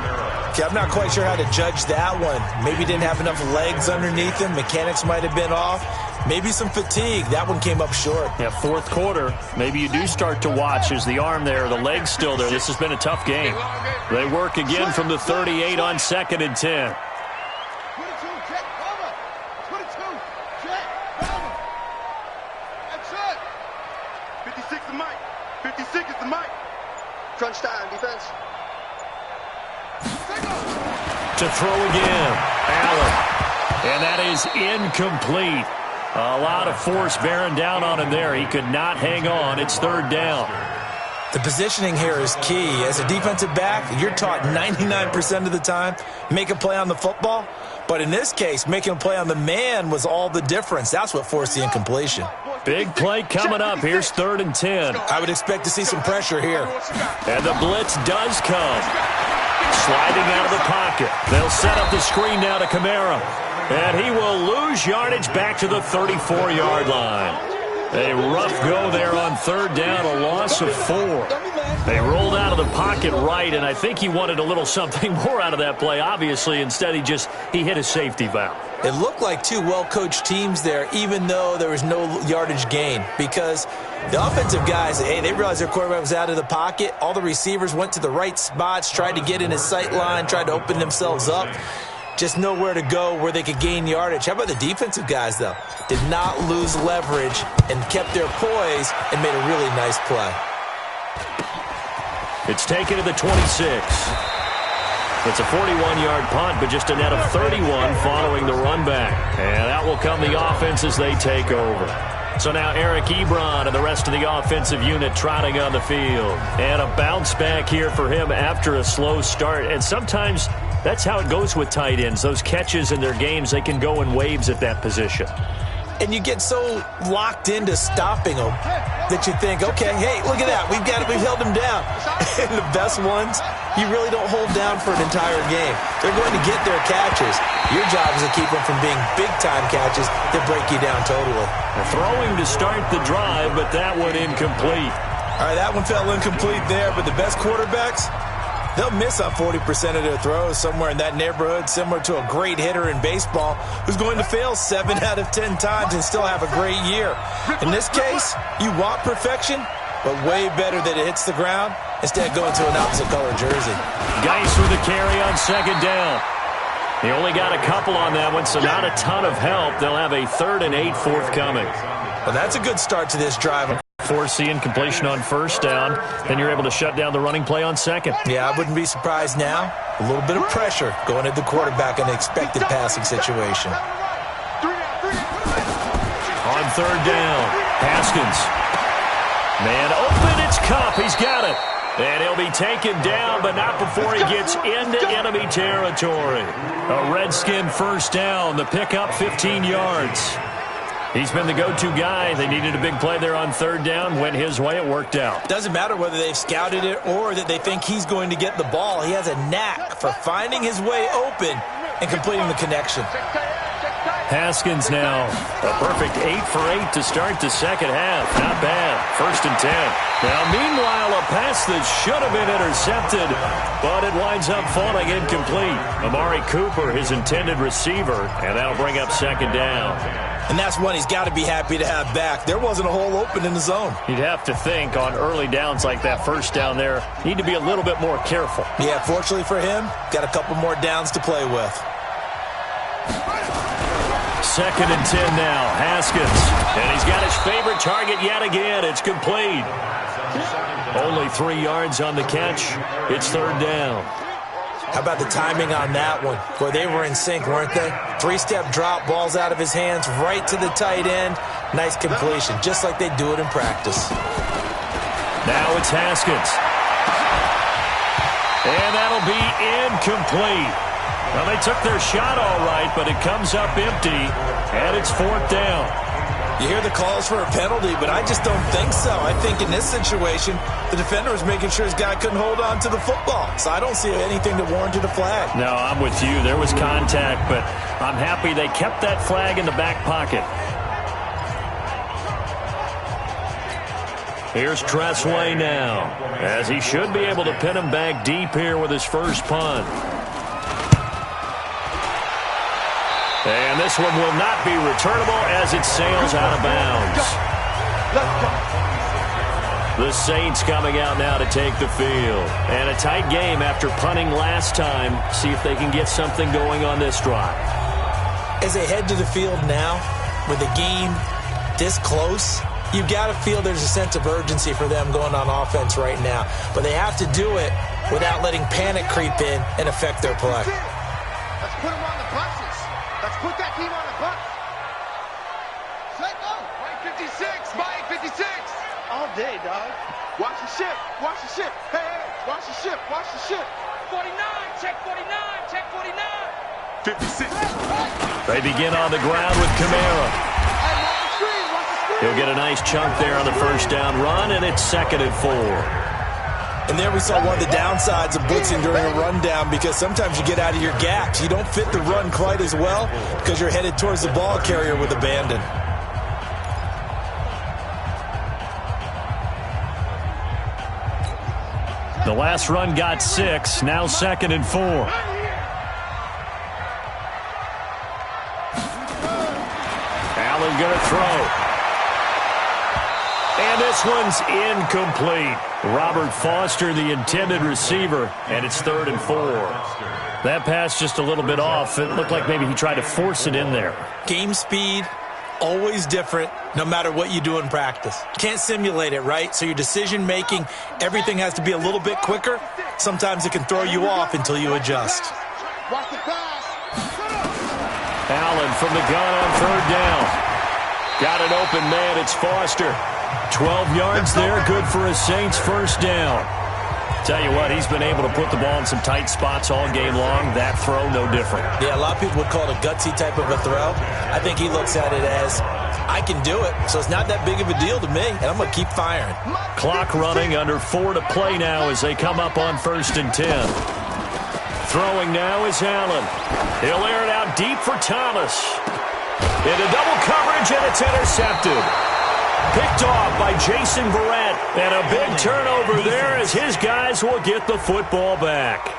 Okay, I'm not quite sure how to judge that one. Maybe didn't have enough legs underneath him. Mechanics might have been off. Maybe some fatigue. That one came up short. Yeah, 4th quarter. Maybe you do start to watch. Is the arm there, the leg's still there? This has been a tough game. They work again from the 38 on 2nd and 10. 22, jet, cover. 22, jet, cover. That's it. 56 the mic. 56 is the mic. Crunch time, defense. To throw again, Allen. And that is incomplete. A lot of force bearing down on him there. He could not hang on. It's 3rd down. The positioning here is key. As a defensive back, you're taught 99% of the time, make a play on the football. But in this case, making a play on the man was all the difference. That's what forced the incompletion. Big play coming up. Here's 3rd and 10. I would expect to see some pressure here. And the blitz does come. Sliding out of the pocket. They'll set up the screen now to Kamara. And he will lose yardage back to the 34-yard line. A rough go there on 3rd down, a loss of 4. They rolled out of the pocket right, and I think he wanted a little something more out of that play, obviously. Instead, he hit a safety valve. It looked like two well-coached teams there, even though there was no yardage gain, because the offensive guys, hey, they realized their quarterback was out of the pocket. All the receivers went to the right spots, tried to get in his sight line, tried to open themselves up. Just nowhere to go where they could gain yardage. How about the defensive guys, though? Did not lose leverage and kept their poise and made a really nice play. It's taken to the 26. It's a 41-yard punt, but just a net of 31 following the run back. And that will come the offense as they take over. So now Eric Ebron and the rest of the offensive unit trotting on the field. And a bounce back here for him after a slow start. And sometimes that's how it goes with tight ends. Those catches in their games, they can go in waves at that position. And you get so locked into stopping them that you think, okay, hey, look at that. We've held them down. And the best ones, you really don't hold down for an entire game. They're going to get their catches. Your job is to keep them from being big-time catches that break you down totally. Throwing to start the drive, but that one incomplete. All right, that one fell incomplete there, but the best quarterbacks, they'll miss on 40% of their throws, somewhere in that neighborhood, similar to a great hitter in baseball who's going to fail 7 out of 10 times and still have a great year. In this case, you want perfection, but way better that it hits the ground instead of going to an opposite color jersey. Geis with a carry on 2nd down. He only got a couple on that one, so not a ton of help. They'll have a 3rd and 8 forthcoming. Well, that's a good start to this drive. Force the incompletion on 1st down, then you're able to shut down the running play on 2nd. Yeah, I wouldn't be surprised now. A little bit of pressure going at the quarterback in an expected passing situation. On 3rd down, Haskins. Man open, it's Kupp. He's got it. And he'll be taken down, but not before he gets into enemy territory. A Redskin 1st down, the pickup 15 yards. He's been the go-to guy. They needed a big play there on 3rd down. Went his way. It worked out. Doesn't matter whether they've scouted it or that they think he's going to get the ball. He has a knack for finding his way open and completing the connection. Haskins now. A perfect 8 for 8 to start the second half. Not bad. 1st and 10. Now, meanwhile, a pass that should have been intercepted, but it winds up falling incomplete. Amari Cooper, his intended receiver, and that'll bring up 2nd down. And that's one he's got to be happy to have back. There wasn't a hole open in the zone. You'd have to think on early downs like that 1st down there, need to be a little bit more careful. Yeah, fortunately for him, got a couple more downs to play with. 2nd and 10 now, Haskins. And he's got his favorite target yet again. It's complete. Only 3 yards on the catch. It's 3rd down. How about the timing on that one? Boy, they were in sync, weren't they? 3-step drop, balls out of his hands, right to the tight end. Nice completion, just like they do it in practice. Now it's Haskins. And that'll be incomplete. Well, they took their shot all right, but it comes up empty, and it's 4th down. You hear the calls for a penalty, but I just don't think so. I think in this situation, the defender was making sure his guy couldn't hold on to the football. So I don't see anything that warranted a flag. No, I'm with you. There was contact, but I'm happy they kept that flag in the back pocket. Here's Tressway now, as he should be able to pin him back deep here with his first punt. And this one will not be returnable as it sails out of bounds. The Saints coming out now to take the field. And a tight game after punting last time. See if they can get something going on this drive. As they head to the field now, with the game this close, you've got to feel there's a sense of urgency for them going on offense right now. But they have to do it without letting panic creep in and affect their play. Let's put them on the buses. Let's put that team on the bus. Set go. Mike 56. Mike 56. All day, dog. Watch the ship. Watch the ship. Hey, hey. Watch the ship. Watch the ship. 49. Check 49. Check 49. 56. They begin on the ground with Kamara. He'll get a nice chunk there on the first down run, and it's 2nd and 4. And there we saw one of the downsides of blitzing during a rundown, because sometimes you get out of your gaps. You don't fit the run quite as well because you're headed towards the ball carrier with abandon. The last run got 6, now 2nd and 4. Allen going to throw. And this one's incomplete. Robert Foster, the intended receiver, and it's 3rd and 4. That pass just a little bit off. It looked like maybe he tried to force it in there. Game speed, always different, no matter what you do in practice. You can't simulate it, right? So your decision-making, everything has to be a little bit quicker. Sometimes it can throw you off until you adjust. Watch the pass. Allen from the gun on 3rd down. Got an open man. It's Foster. 12 yards there, good for a Saints first down. Tell you what, he's been able to put the ball in some tight spots all game long. That throw, no different. Yeah, a lot of people would call it a gutsy type of a throw. I think he looks at it as, I can do it, so it's not that big of a deal to me, and I'm going to keep firing. Clock running, under 4 to play now as they come up on 1st and 10. Throwing now is Allen. He'll air it out deep for Thomas. Into double coverage, and it's intercepted. Picked off by Jason Verrett, and a big turnover there as his guys will get the football back.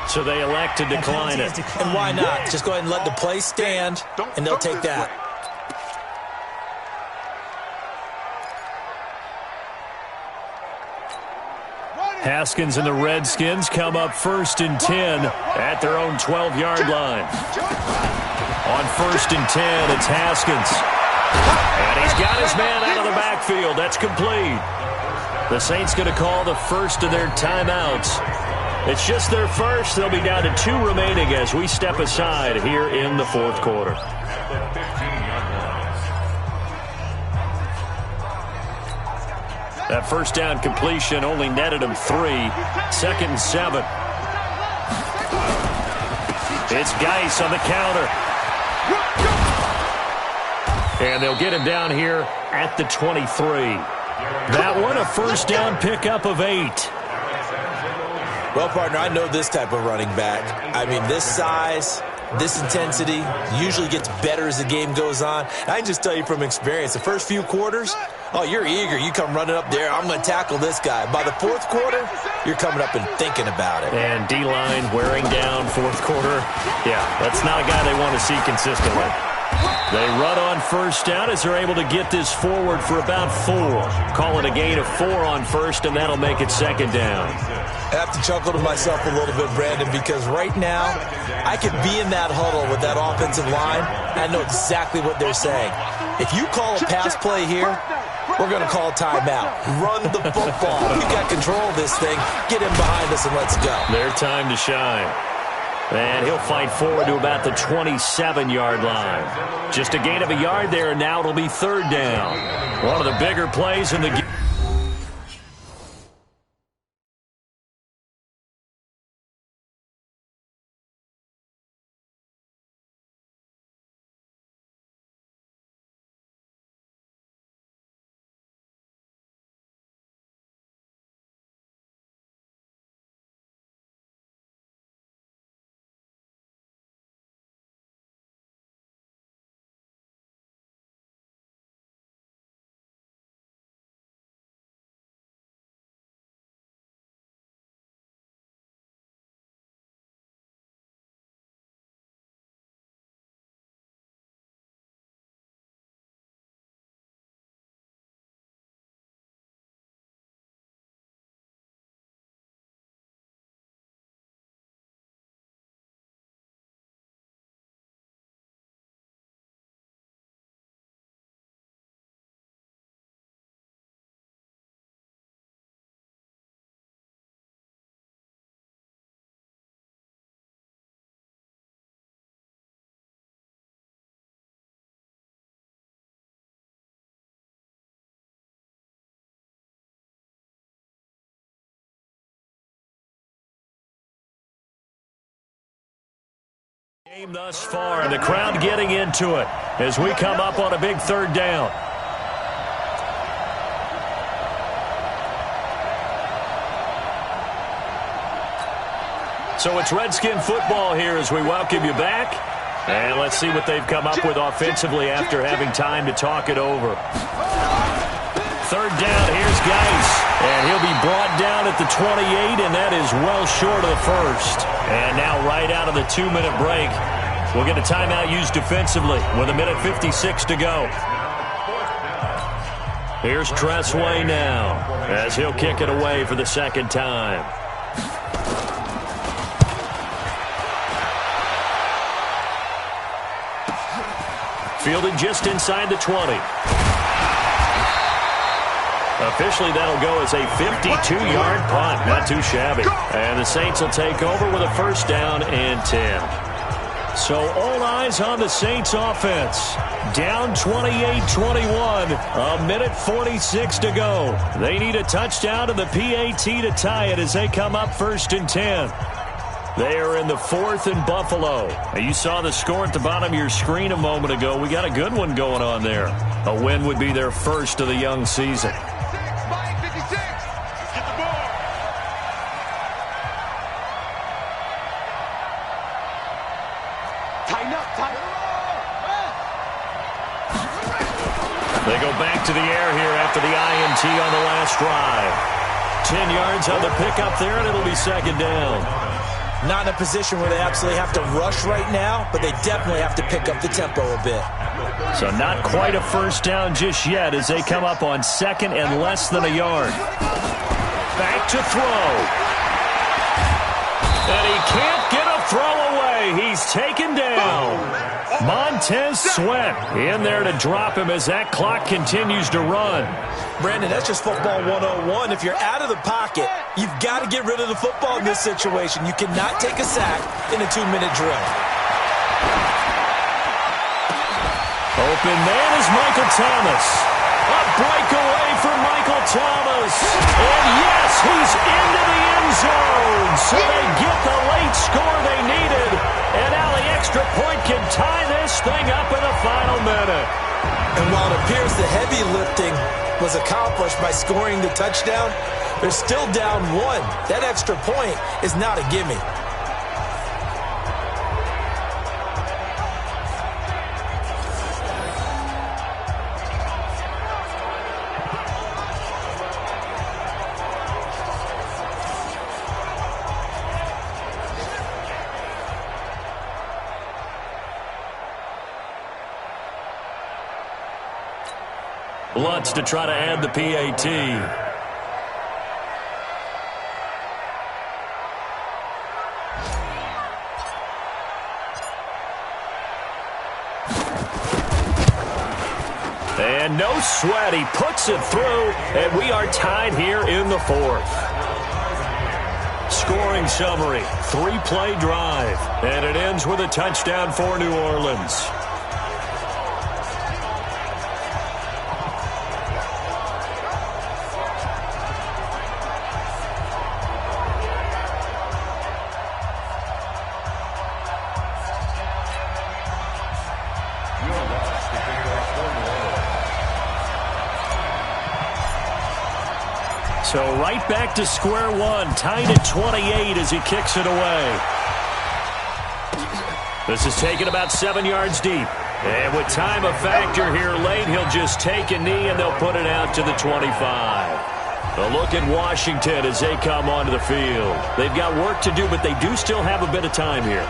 So they elect to decline it. And why not? Just go ahead and let the play stand, and they'll take that. Haskins and the Redskins come up 1st and 10 at their own 12-yard line. On 1st and 10, it's Haskins. And he's got his man out of the backfield. That's complete. The Saints going to call the first of their timeouts. It's just their first. They'll be down to 2 remaining as we step aside here in the 4th quarter. That first down completion only netted him 3. 2nd and 7. It's Geis on the counter. And they'll get him down here at the 23. That one, a first down pickup of 8. Well, partner, I know this type of running back. I mean, this size, this intensity usually gets better as the game goes on. I can just tell you from experience, the first few quarters, oh, you're eager. You come running up there, I'm going to tackle this guy. By the 4th quarter, you're coming up and thinking about it. And D-line wearing down 4th quarter. Yeah, that's not a guy they want to see consistently. They run on first down as they're able to get this forward for about 4. Call it a gain of 4 on first, and that'll make it 2nd down. I have to chuckle to myself a little bit, Brandon, because right now I could be in that huddle with that offensive line. I know exactly what they're saying. If you call a pass play here, We're going to call timeout. Run the football. We've got control of this thing. Get him behind us and let's go. Their time to shine. And he'll fight forward to about the 27-yard line. Just a gain of a yard there, and now it'll be third down. One of the bigger plays in the game. Game thus far, and the crowd getting into it as we come up on a big third down. So it's Redskin football here as we welcome you back. And let's see what they've come up with offensively after having time to talk it over. Third down, here's Geis. And he'll be brought down at the 28, and that is well short of the first. And now right out of the 2-minute break, we'll get a timeout used defensively with 1:56 to go. Here's Tressway now as he'll kick it away for the second time. Fielded just inside the 20. Officially, that'll go as a 52-yard punt. Not too shabby. And the Saints will take over with a first down and 10. So all eyes on the Saints offense. Down 28-21. 1:46 to go. They need a touchdown to the PAT to tie it as they come up first and 10. They are in the 4th and Buffalo. You saw the score at the bottom of your screen a moment ago. We got a good one going on there. A win would be their first of the young season. They go back to the air here after the INT on the last drive. 10 yards on the pickup there, and it'll be second down. Not in a position where they absolutely have to rush right now, but they definitely have to pick up the tempo a bit. So not quite a first down just yet as they come up on second and less than a yard. Back to throw. And he can't get a throw away. He's taken down. Montez Sweat in there to drop him as that clock continues to run. Brandon, that's just football 101. If you're out of the pocket, you've got to get rid of the football in this situation. You cannot take a sack in a 2-minute drill. Open man is Michael Thomas. A breakaway for Michael Thomas. And yes, he's into the end zone. So they get the late score they needed. And now the extra point can tie this thing up in the final minute. And while it appears the heavy lifting was accomplished by scoring the touchdown, they're still down 1. That extra point is not a gimme. Lutz to try to add the PAT. And no sweat. He puts it through, and we are tied here in the fourth. Scoring summary, 3-play drive, and it ends with a touchdown for New Orleans. So right back to square one, tied at 28 as he kicks it away. This is taken about 7 yards deep. And with time a factor here late, he'll just take a knee and they'll put it out to the 25. A look at Washington as they come onto the field. They've got work to do, but they do still have a bit of time here.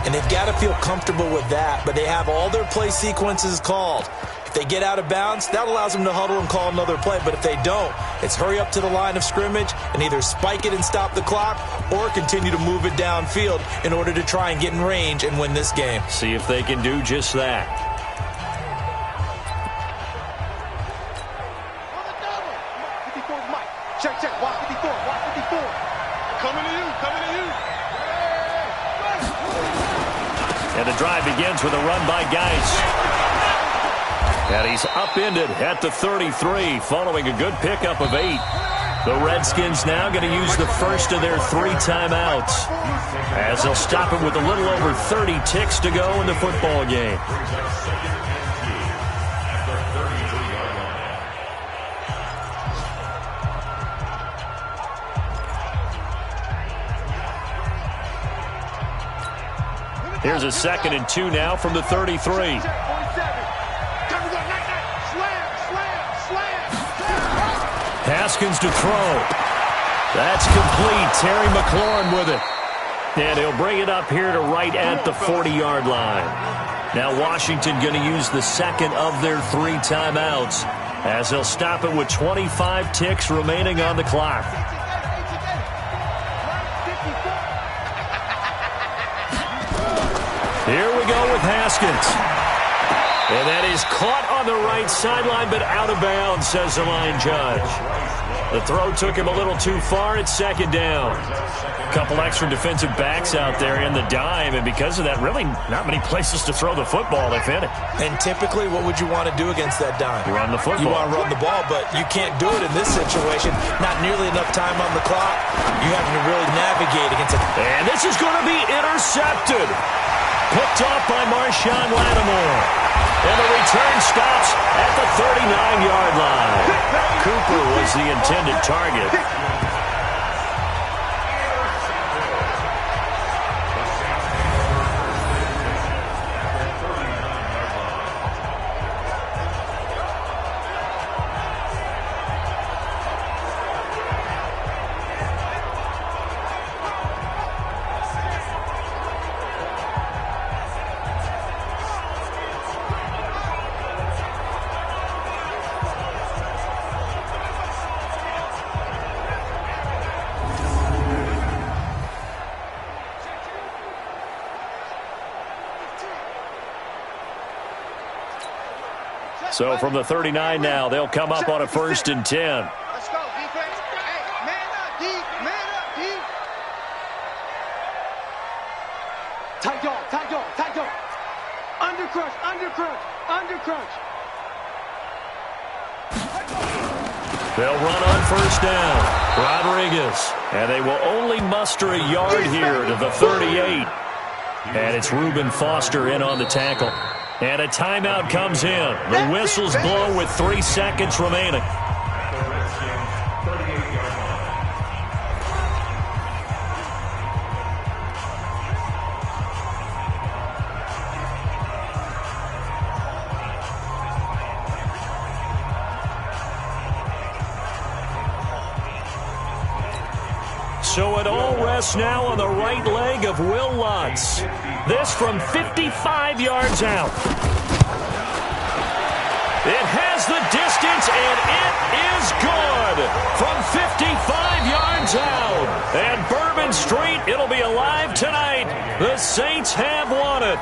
And they've got to feel comfortable with that, but they have all their play sequences called. If they get out of bounds, that allows them to huddle and call another play. But if they don't, it's hurry up to the line of scrimmage and either spike it and stop the clock or continue to move it downfield in order to try and get in range and win this game. See if they can do just that. Check, check. Watch 54. Watch 54. Coming to you. Coming to you. And the drive begins with a run by Geis. And he's upended at the 33 following a good pickup of 8. The Redskins now going to use the first of their 3 timeouts as they'll stop it with a little over 30 ticks to go in the football game. Here's a 2nd and 2 now from the 33. Haskins to throw. That's complete. Terry McLaurin with it. And he'll bring it up here to right at the 40-yard line. Now Washington going to use the 2nd of their 3 timeouts as they'll stop it with 25 ticks remaining on the clock. Here we go with Haskins. And that is caught on the right sideline, but out of bounds, says the line judge. The throw took him a little too far at 2nd down. A couple extra defensive backs out there in the dime, and because of that, really not many places to throw the football, if any. And typically, what would you want to do against that dime? Run the football. You want to run the ball, but you can't do it in this situation. Not nearly enough time on the clock. You have to really navigate against it. And this is going to be intercepted. Picked off by Marshawn Lattimore. And the return stops at the 39-yard line. Cooper was the intended target. So from the 39 now, they'll come up on a 1st and 10. Let's go, defense. Hey, man up, deep. Man up, deep. Tight dog, tight dog, tight dog. Under crunch, under crunch, under crunch. They'll run on 1st down. Rodriguez. And they will only muster a yard here to the 38. And it's Reuben Foster in on the tackle. And a timeout comes in. The whistles blow with 3 seconds remaining. So it all rests now on the right leg of Will Lutz. This from 55 yards out. It has the distance, and it is good from 55 yards out. And Bourbon Street, it'll be alive tonight. The Saints have won it.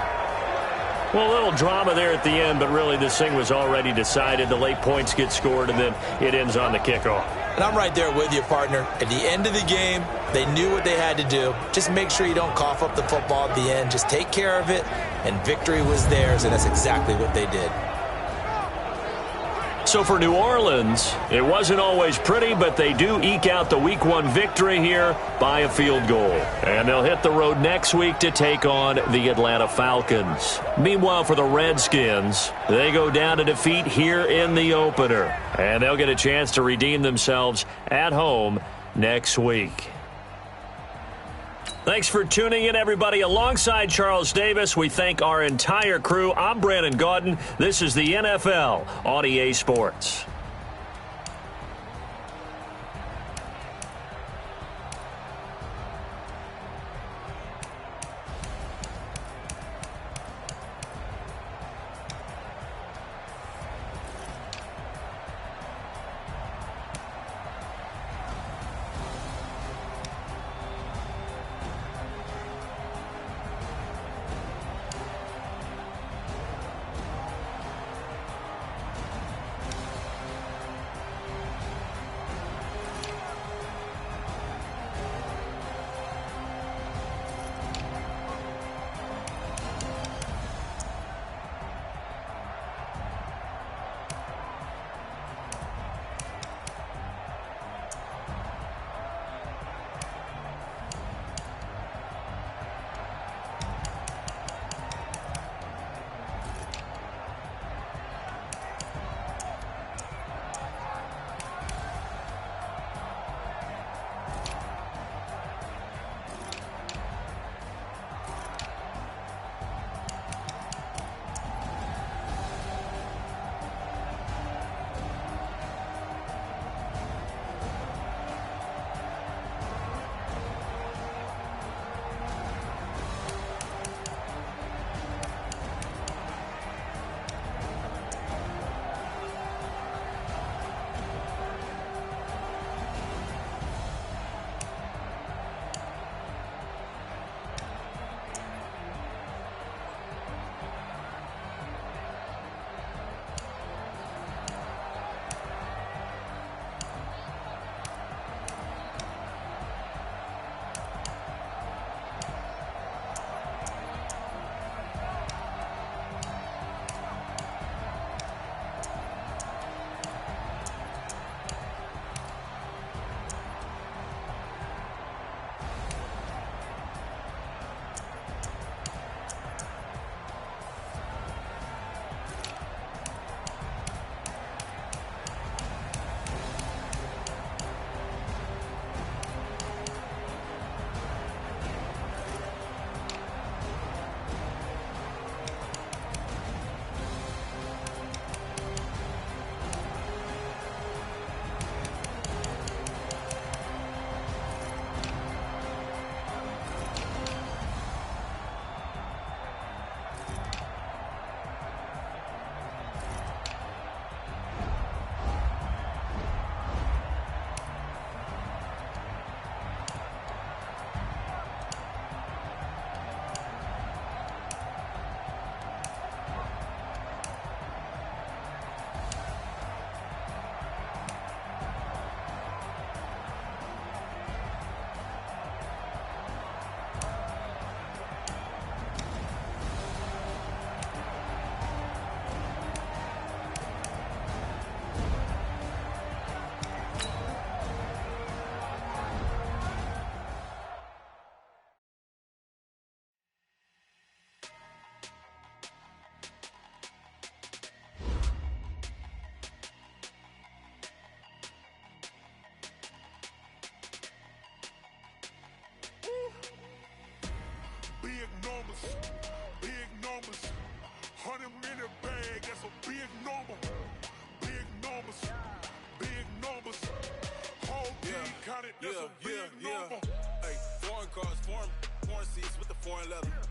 Well, a little drama there at the end, but really this thing was already decided. The late points get scored, and then it ends on the kickoff. And I'm right there with you, partner. At the end of the game, they knew what they had to do. Just make sure you don't cough up the football at the end. Just take care of it, and victory was theirs, and that's exactly what they did. So for New Orleans, it wasn't always pretty, but they do eke out the Week 1 victory here by a field goal. And they'll hit the road next week to take on the Atlanta Falcons. Meanwhile, for the Redskins, they go down to defeat here in the opener. And they'll get a chance to redeem themselves at home next week. Thanks for tuning in, everybody. Alongside Charles Davis, we thank our entire crew. I'm Brandon Gaudin. This is the NFL on EA Sports. Big numbers. 100-minute bag, that's a big number. Big numbers. Big numbers. Whole team counted, that's a big number. Hey, foreign cars, foreign seats with the foreign leather.